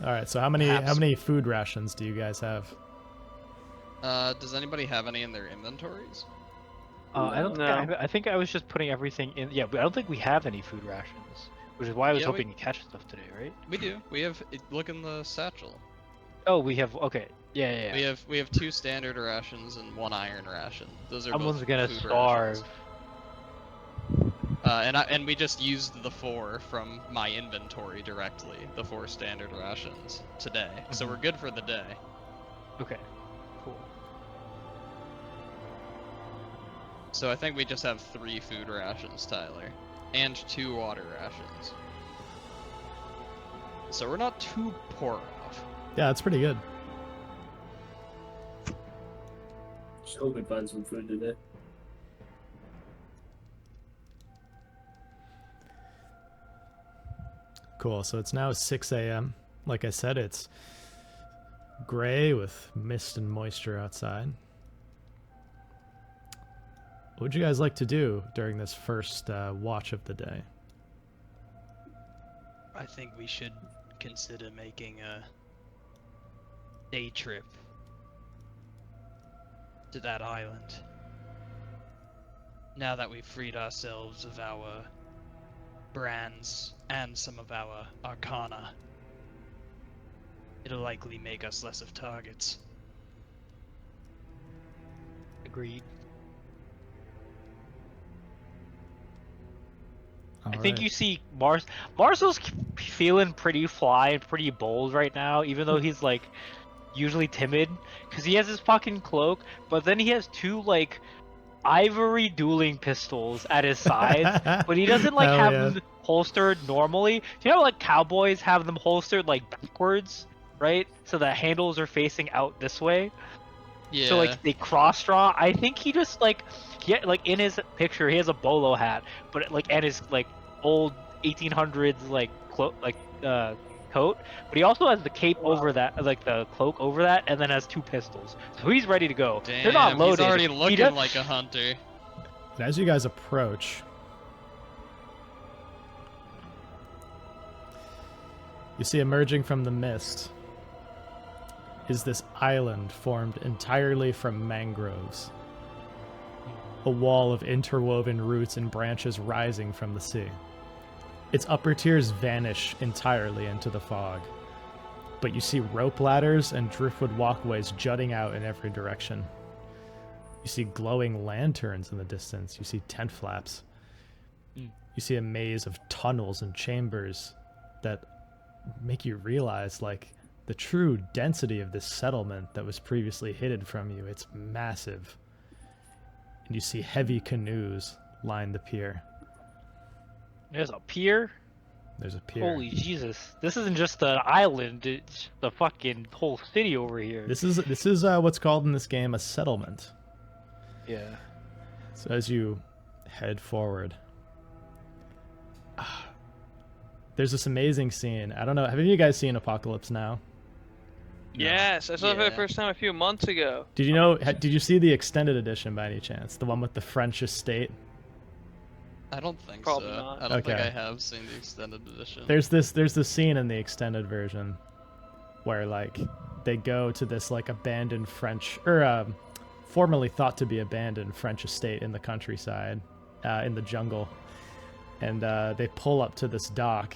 All right, so how many Perhaps- food rations do you guys have? Does anybody have any in their inventories? I don't think No. I think I was just putting everything in. Yeah, but I don't think we have any food rations, which is why I was Yeah, hoping to catch stuff today, right? We do. We have. Look in the satchel. Oh, we have. Okay. Yeah. We have 2 standard rations and 1 iron ration. Those are Someone's both gonna food starve. rations. And we just used the 4 from my inventory directly, the 4 standard rations today. So we're good for the day. Okay. Cool. So I think we just have 3 food rations, Tyler, and 2 water rations. So we're not too poor off. Yeah, that's pretty good. Just hope we find some food today. Cool. So it's now 6 a.m. Like I said, it's gray with mist and moisture outside. What would you guys like to do during this first watch of the day? I think we should consider making a day trip to that island. Now that we've freed ourselves of our brands and some of our arcana, it'll likely make us less of targets. Agreed. I All think right. you see Marcel's feeling pretty fly and pretty bold right now, even though he's like usually timid, because he has his fucking cloak, but then he has 2 like ivory dueling pistols at his sides, but he doesn't like Hell have yeah. them holstered normally. Do you know like cowboys have them holstered like backwards, right? So the handles are facing out this way. Yeah. So like they cross draw. I think he just like like in his picture he has a bolo hat, but like and his like old 1800s like coat, but he also has the cape over that, like the cloak over that, and then has 2 pistols. So he's ready to go. Damn, They're not loaded. he's already He looking does- like a hunter. And as you guys approach, you see emerging from the mist is this island formed entirely from mangroves. A wall of interwoven roots and branches rising from the sea. Its upper tiers vanish entirely into the fog, but you see rope ladders and driftwood walkways jutting out in every direction. You see glowing lanterns in the distance. You see tent flaps. You see a maze of tunnels and chambers that make you realize, like, the true density of this settlement that was previously hidden from you. It's massive. And you see heavy canoes line the pier. There's a pier. There's a pier. Holy Jesus! This isn't just an island; it's the fucking whole city over here. This is what's called in this game a settlement. Yeah. So as you head forward, there's this amazing scene. I don't know. Have any of you guys seen Apocalypse Now? Yes, I saw it for the Yeah. first time a few months ago. Did you know? Did you see the extended edition by any chance? The one with the French estate. I don't think Probably so. not. I don't think Okay. I have seen the extended edition. There's this scene in the extended version where like they go to this like abandoned French or formerly thought to be abandoned French estate in the countryside, in the jungle, and they pull up to this dock,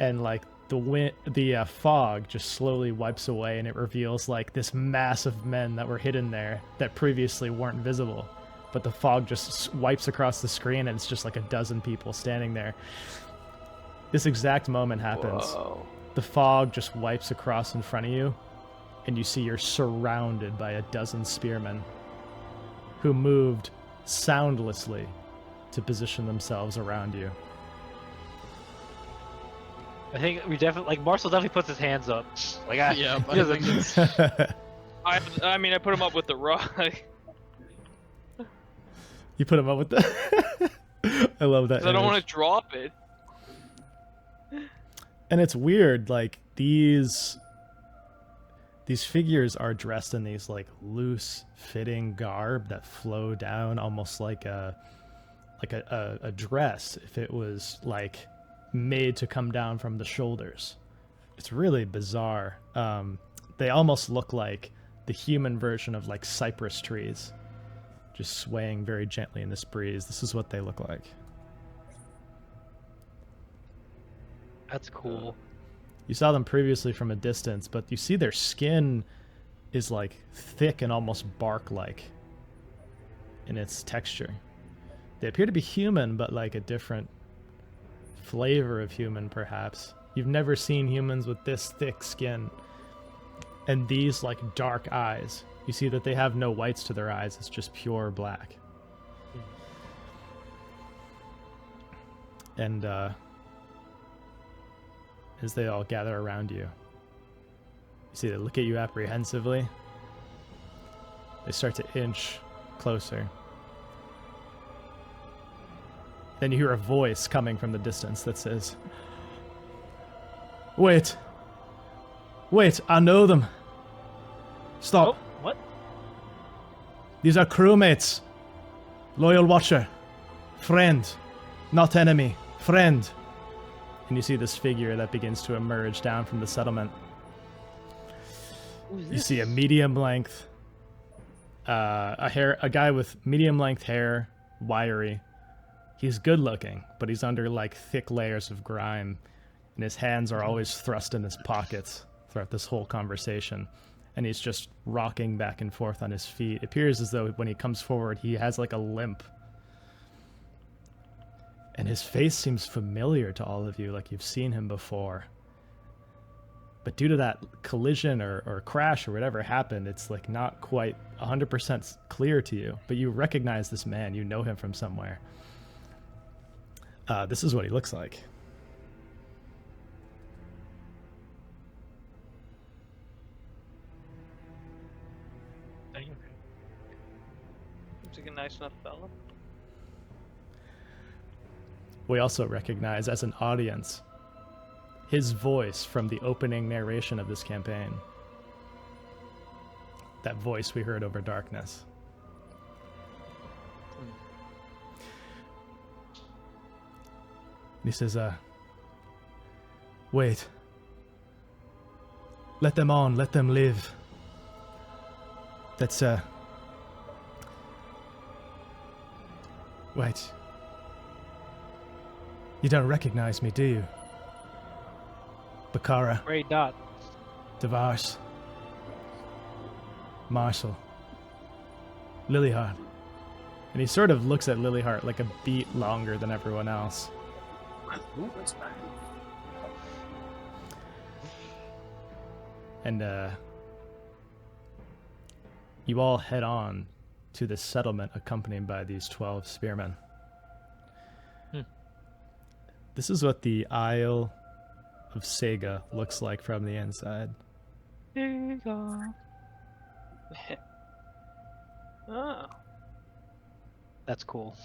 and like the fog just slowly wipes away, and it reveals like this mass of men that were hidden there that previously weren't visible. But the fog just wipes across the screen, and it's just like a dozen people standing there. This exact moment happens. Whoa. The fog just wipes across in front of you, and you see you're surrounded by a dozen spearmen who moved soundlessly to position themselves around you. I think we definitely like Marcel definitely puts his hands up. Like I, Yeah, he but I doesn't- think it's I mean, I put him up with the rock. You put him up with the. I love that. Because I don't want image. to drop it. And it's weird, like these figures are dressed in these like loose fitting garb that flow down almost like a dress if it was like made to come down from the shoulders. It's really bizarre. They almost look like the human version of like cypress trees, just swaying very gently in this breeze. This is what they look like. That's cool. You saw them previously from a distance, but you see their skin is like thick and almost bark-like in its texture. They appear to be human, but like a different flavor of human, perhaps. You've never seen humans with this thick skin. And these like dark eyes. You see that they have no whites to their eyes, it's just pure black. And as they all gather around you, you see they look at you apprehensively. They start to inch closer. Then you hear a voice coming from the distance that says, Wait, I know them. Stop. Oh, what? These are crewmates. Loyal watcher. Friend. Not enemy. Friend. And you see this figure that begins to emerge down from the settlement. You see a medium length, a guy with medium length hair, wiry. He's good looking, but he's under like thick layers of grime, and his hands are always thrust in his pockets throughout this whole conversation. And he's just rocking back and forth on his feet. It appears as though when he comes forward, he has like a limp. And his face seems familiar to all of you, like you've seen him before. But due to that collision or crash or whatever happened, it's like not quite 100% clear to you. But you recognize this man, you know him from somewhere. This is what he looks like. Seems like a nice enough fella. We also recognize as an audience his voice from the opening narration of this campaign. That voice we heard over darkness. And he says, wait. Let them on, let them live. That's, wait. You don't recognize me, do you? Bakara, Great dot. Devars, Marshall, Lilyheart. And he sort of looks at Lilyheart like a beat longer than everyone else. And you all head on to this settlement accompanied by these 12 spearmen. This is what the Isle of Sega looks like from the inside. Oh. That's cool.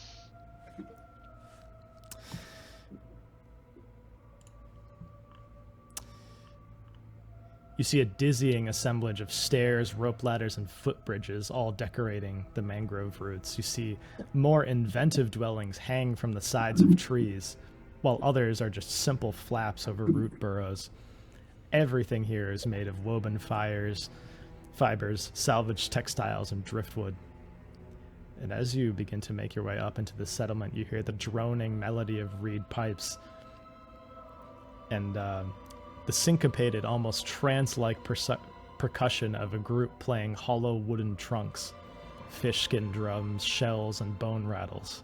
You see a dizzying assemblage of stairs, rope ladders, and footbridges all decorating the mangrove roots. You see more inventive dwellings hang from the sides of trees, while others are just simple flaps over root burrows. Everything here is made of woven fibers, salvaged textiles, and driftwood. And as you begin to make your way up into the settlement, you hear the droning melody of reed pipes and the syncopated, almost trance-like percussion of a group playing hollow wooden trunks, fish skin drums, shells, and bone rattles.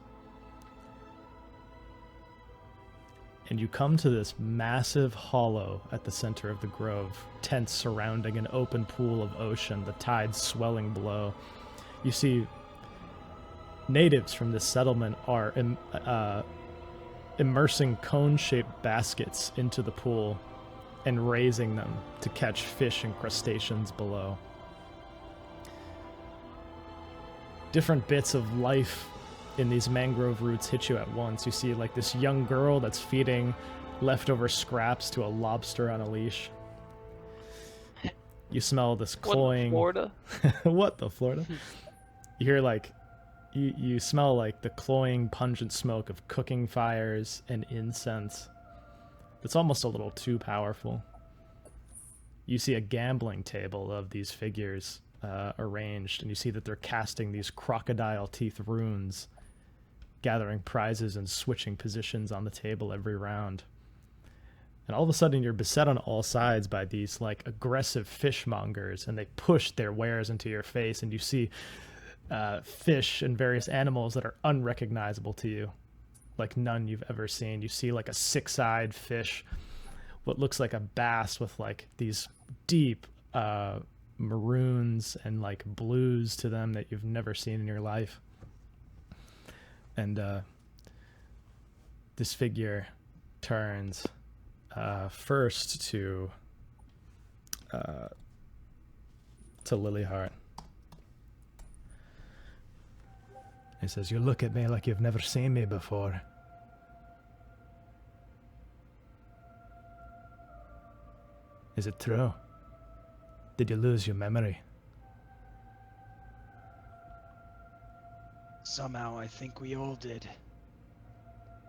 And you come to this massive hollow at the center of the grove, tents surrounding an open pool of ocean, the tide swelling below. You see natives from this settlement are immersing cone-shaped baskets into the pool and raising them to catch fish and crustaceans below. Different bits of life in these mangrove roots hit you at once. You see like this young girl that's feeding leftover scraps to a lobster on a leash. You smell this cloying... Florida? What the Florida? You hear like... You smell like the cloying, pungent smoke of cooking fires and incense. It's almost a little too powerful. You see a gambling table of these figures arranged, and you see that they're casting these crocodile teeth runes, gathering prizes and switching positions on the table every round. And all of a sudden you're beset on all sides by these like aggressive fishmongers, and they push their wares into your face, and you see fish and various animals that are unrecognizable to you, like none you've ever seen. You see like a six-eyed fish, what looks like a bass with like these deep maroons and like blues to them that you've never seen in your life. And this figure turns first to Lilyheart. He says, "You look at me like you've never seen me before. Is it true? Did you lose your memory?" Somehow I think we all did.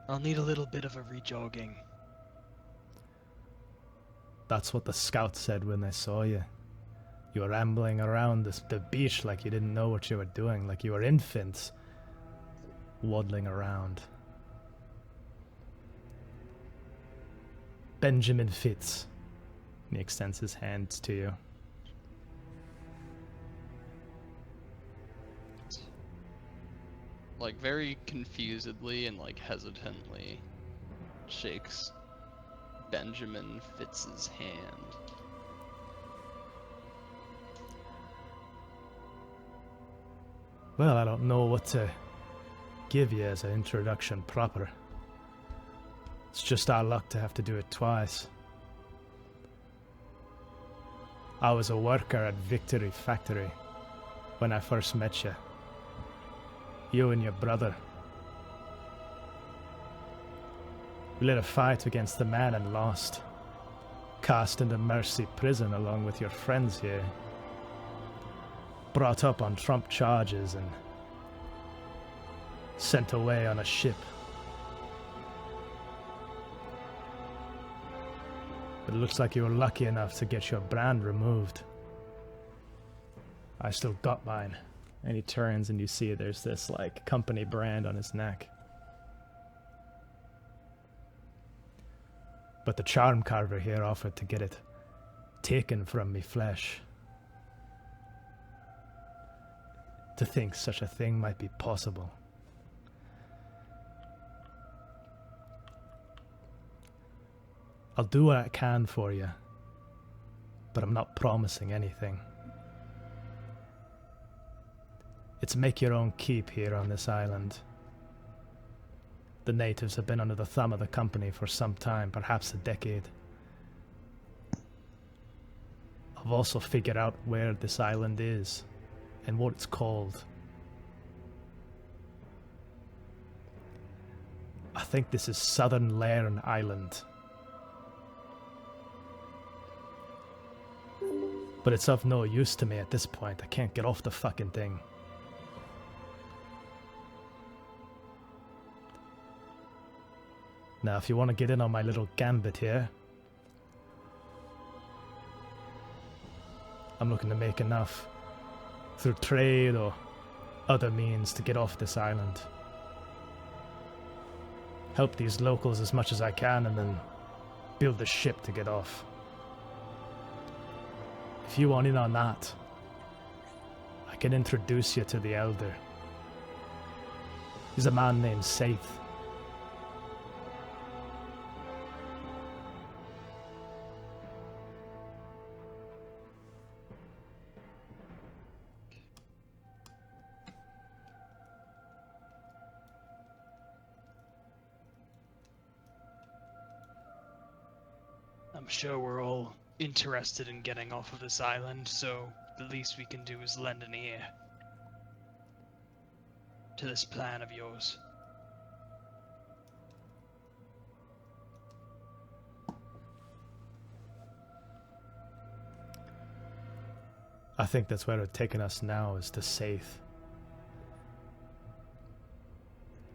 I'll need a little bit of a rejogging. That's what the scouts said when they saw you. You were rambling around the beach like you didn't know what you were doing, like you were infants waddling around. Benjamin Fitz. And he extends his hand to you. Like very confusedly and like hesitantly shakes Benjamin Fitz's hand. Well, I don't know what to give you as an introduction proper. It's just our luck to have to do it twice. I was a worker at Victory Factory when I first met you. You and your brother. We led a fight against the man and lost. Cast into Mercy Prison along with your friends here. Brought up on Trump charges and sent away on a ship. But it looks like you were lucky enough to get your brand removed. I still got mine. And he turns and you see there's this like company brand on his neck. But the charm carver here offered to get it taken from me flesh. To think such a thing might be possible. I'll do what I can for you, but I'm not promising anything. It's make your own keep here on this island. The natives have been under the thumb of the company for some time, perhaps a decade. I've also figured out where this island is and what it's called. I think this is Southern Lairn Island. But it's of no use to me at this point. I can't get off the fucking thing. Now, if you want to get in on my little gambit here, I'm looking to make enough through trade or other means to get off this island. Help these locals as much as I can and then build a ship to get off. If you want in on that, I can introduce you to the Elder. He's a man named Saith. I'm sure we're all interested in getting off of this island, so the least we can do is lend an ear to this plan of yours. I think that's where it's taking us now, is to Saith.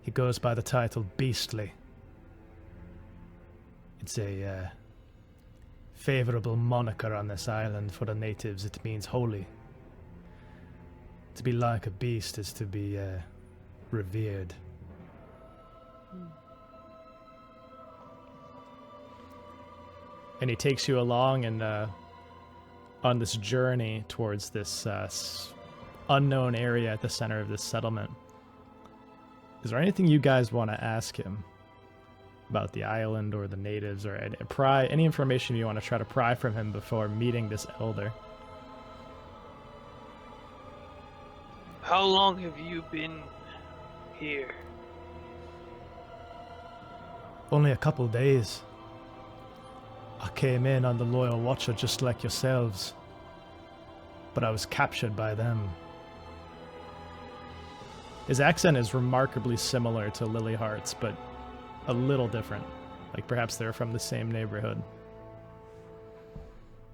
He goes by the title Beastly. It's a favorable moniker on this island. For the natives, it means holy. To be like a beast is to be revered. And he takes you along and on this journey towards this unknown area at the center of this settlement. Is there anything you guys want to ask him about the island or the natives, or any information you want to try to pry from him before meeting this elder? How long have you been here? Only a couple days. I came in on the Loyal Watcher just like yourselves, but I was captured by them. His accent is remarkably similar to Lilyheart's, but a little different. Like perhaps they're from the same neighborhood.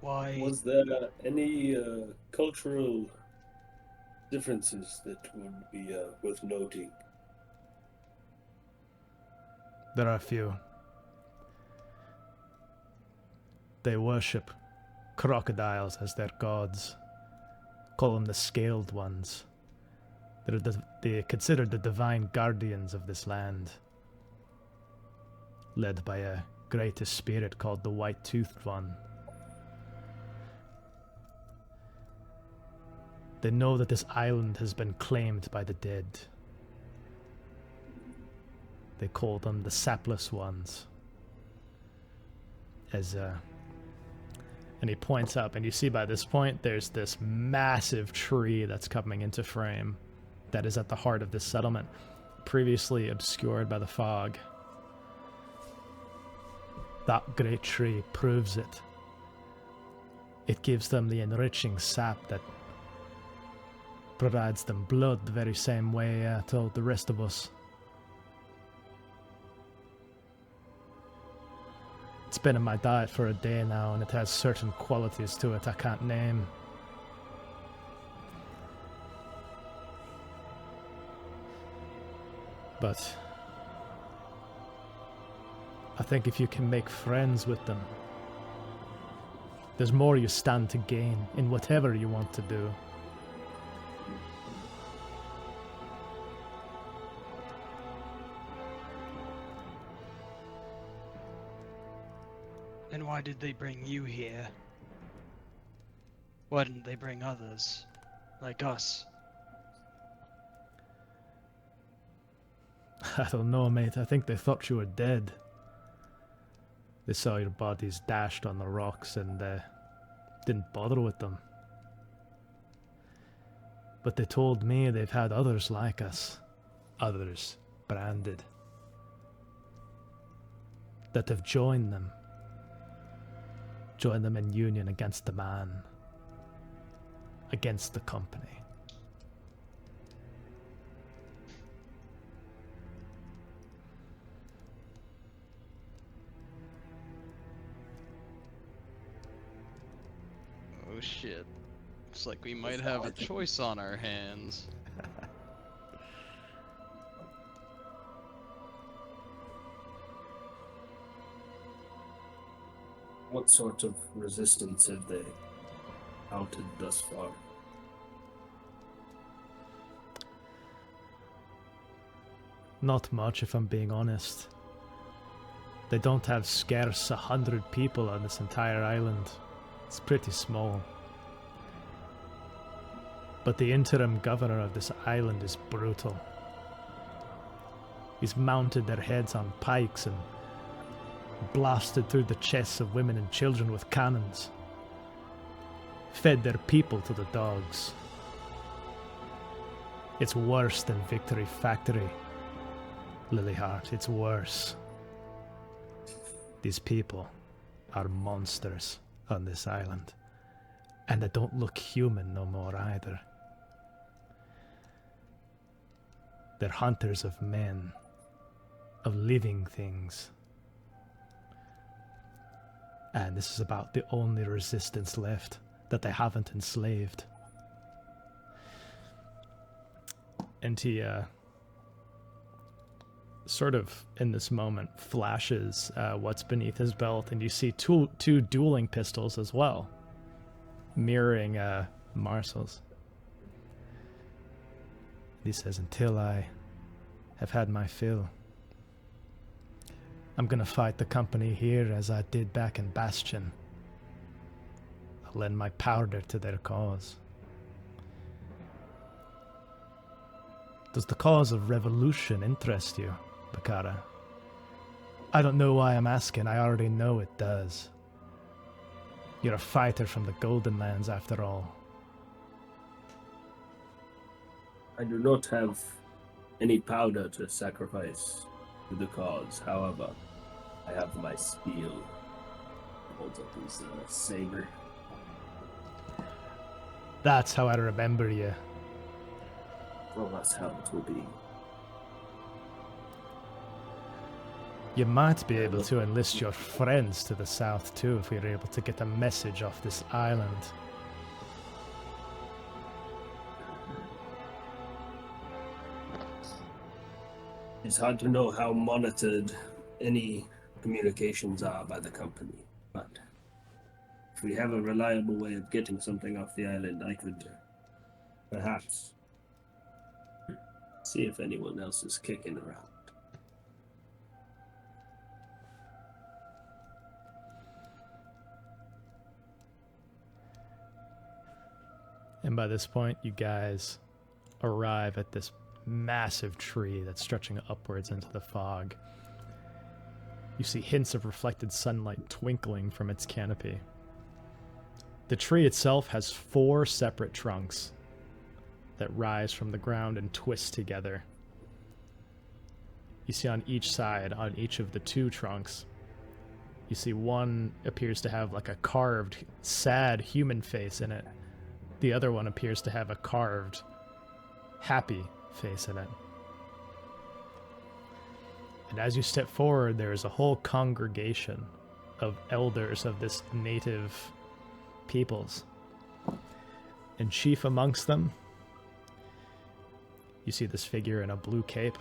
Why? Was there any cultural differences that would be worth noting? There are a few. They worship crocodiles as their gods. Call them the Scaled Ones. They're considered the divine guardians of this land, led by a greater spirit called the White-Toothed One. They know that this island has been claimed by the dead. They call them the Sapless Ones. And he points up, and you see by this point there's this massive tree that's coming into frame that is at the heart of this settlement, previously obscured by the fog. That great tree proves it. It gives them the enriching sap that provides them blood the very same way to the rest of us. It's been in my diet for a day now, and it has certain qualities to it I can't name. But I think if you can make friends with them, there's more you stand to gain in whatever you want to do. And why did they bring you here? Why didn't they bring others, like us? I don't know, mate. I think they thought you were dead. They saw your bodies dashed on the rocks and didn't bother with them. But they told me they've had others like us. Others branded. That have joined them. Joined them in union against the man. Against the company. Oh shit. Looks like we might have a choice on our hands. What sort of resistance have they mounted thus far? Not much, if I'm being honest. They don't have scarce 100 people on this entire island. It's pretty small. But the interim governor of this island is brutal. He's mounted their heads on pikes and blasted through the chests of women and children with cannons. Fed their people to the dogs. It's worse than Victory Factory, Lilyheart. It's worse. These people, are monsters on this island. And they don't look human no more either. They're hunters of men, of living things. And this is about the only resistance left that they haven't enslaved. And he, sort of, in this moment, flashes what's beneath his belt, and you see two dueling pistols as well, mirroring Marcel's. He says, until I have had my fill, I'm gonna fight the company here as I did back in Bastion. I'll lend my powder to their cause. Does the cause of revolution interest you, Bakara? I don't know why I'm asking, I already know it does. You're a fighter from the Golden Lands after all. I do not have any powder to sacrifice to the cause. However, I have my spear. He holds up his saber. That's how I remember you. Well, that's how it will be. You might be able to enlist your friends to the south too if we are able to get a message off this island. It's hard to know how monitored any communications are by the company, but if we have a reliable way of getting something off the island, I could perhaps see if anyone else is kicking around. And by this point, you guys arrive at this massive tree that's stretching upwards into the fog. You see hints of reflected sunlight twinkling from its canopy. The tree itself has 4 separate trunks that rise from the ground and twist together. You see on each side, on each of the 2 trunks, you see one appears to have like a carved, sad human face in it. The other one appears to have a carved, happy face in it. And as you step forward, there is a whole congregation of elders of this native peoples. And chief amongst them, you see this figure in a blue cape.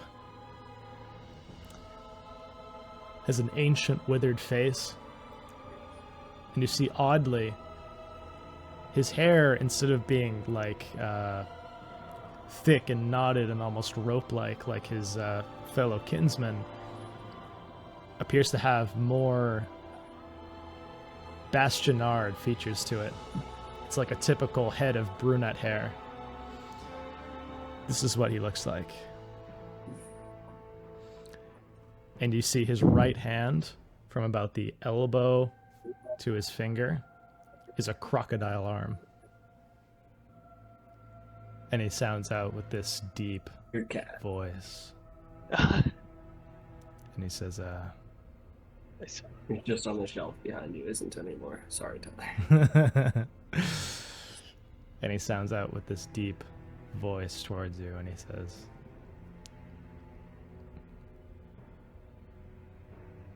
Has an ancient withered face. And you see oddly, his hair, instead of being like thick and knotted and almost rope-like his fellow kinsman, appears to have more bastionard features to it. It's like a typical head of brunette hair. This is what he looks like. And you see his right hand, from about the elbow to his finger, is a crocodile arm. And he sounds out with this deep Your cat. voice. And he says, It's just on the shelf behind you, isn't anymore. Sorry, Tyler. and he sounds out with this deep voice towards you, and he says,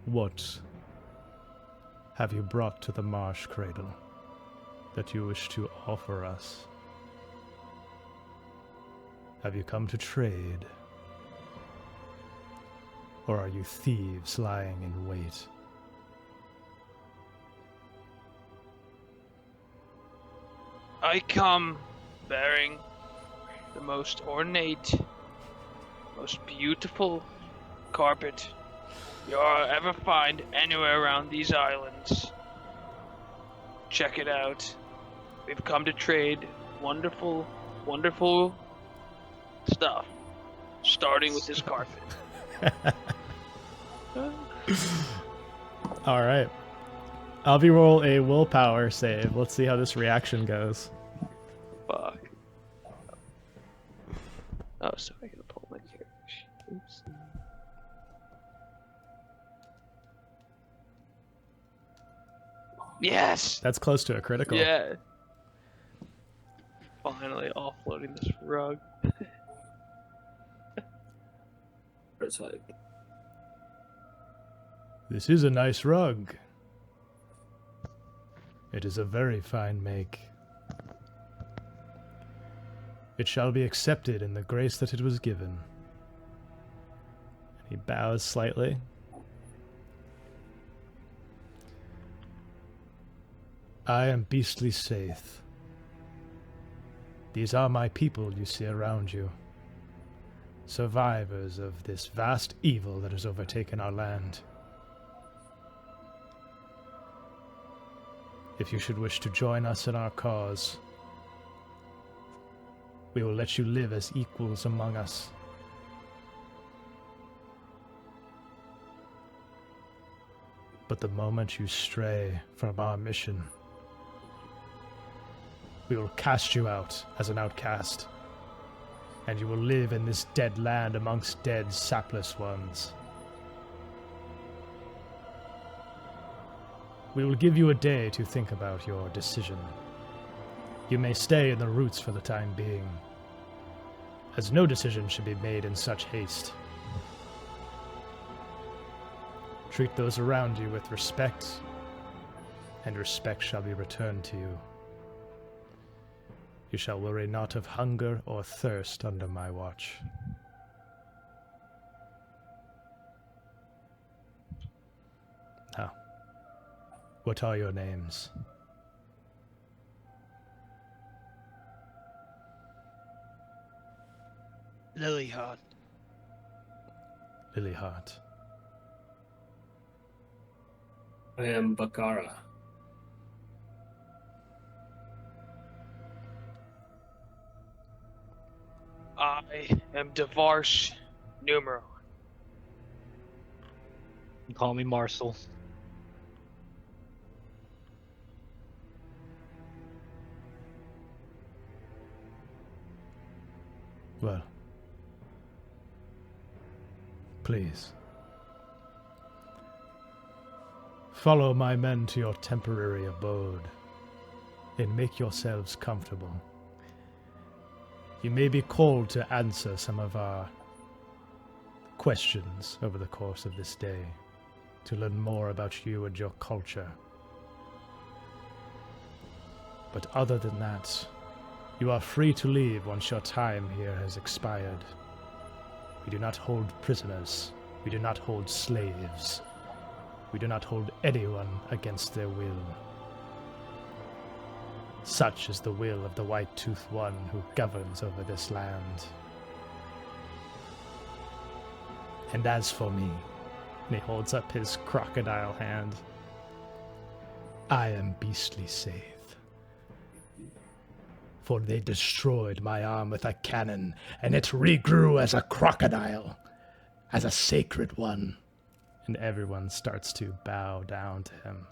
what have you brought to the marsh cradle that you wish to offer us? Have you come to trade? Or are you thieves lying in wait? I come bearing the most ornate, most beautiful carpet you'll ever find anywhere around these islands. Check it out. We've come to trade wonderful, wonderful stuff, starting with this carpet. All right. I'll be roll a willpower save. Let's see how this reaction goes. Fuck. Oh, so I gotta pull my character. Oops. Yes. That's close to a critical. Yeah. Finally offloading this rug. It's like, This is a nice rug. It is a very fine make. It shall be accepted in the grace that it was given. He bows slightly. I am Beastly Saith. These are my people you see around you. Survivors of this vast evil that has overtaken our land. If you should wish to join us in our cause, we will let you live as equals among us. But the moment you stray from our mission, we will cast you out as an outcast, and you will live in this dead land amongst dead, sapless ones. We will give you a day to think about your decision. You may stay in the roots for the time being, as no decision should be made in such haste. Treat those around you with respect, and respect shall be returned to you. You shall worry not of hunger or thirst under my watch. Now, what are your names? Lilyheart. Lilyheart. I am Bakara. I am Devarsh Numero. Call me Marcel. Well, please. Follow my men to your temporary abode, and make yourselves comfortable. You may be called to answer some of our questions over the course of this day, to learn more about you and your culture. But other than that, you are free to leave once your time here has expired. We do not hold prisoners. We do not hold slaves. We do not hold anyone against their will. Such is the will of the White-Toothed One who governs over this land. And as for me, and he holds up his crocodile hand, I am Beastly Saith. For they destroyed my arm with a cannon, and it regrew as a crocodile, as a sacred one. And everyone starts to bow down to him.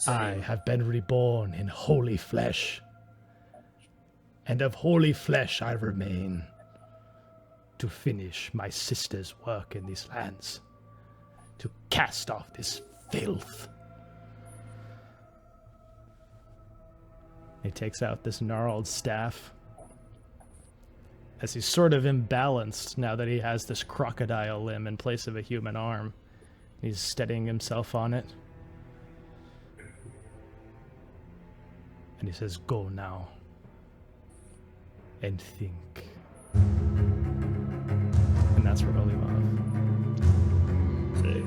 I have been reborn in holy flesh, and of holy flesh I remain, to finish my sister's work in these lands, to cast off this filth. He takes out this gnarled staff, as he's sort of imbalanced now that he has this crocodile limb in place of a human arm. He's steadying himself on it. And he says, "Go now, and think." And that's where we'll leave off. Sick.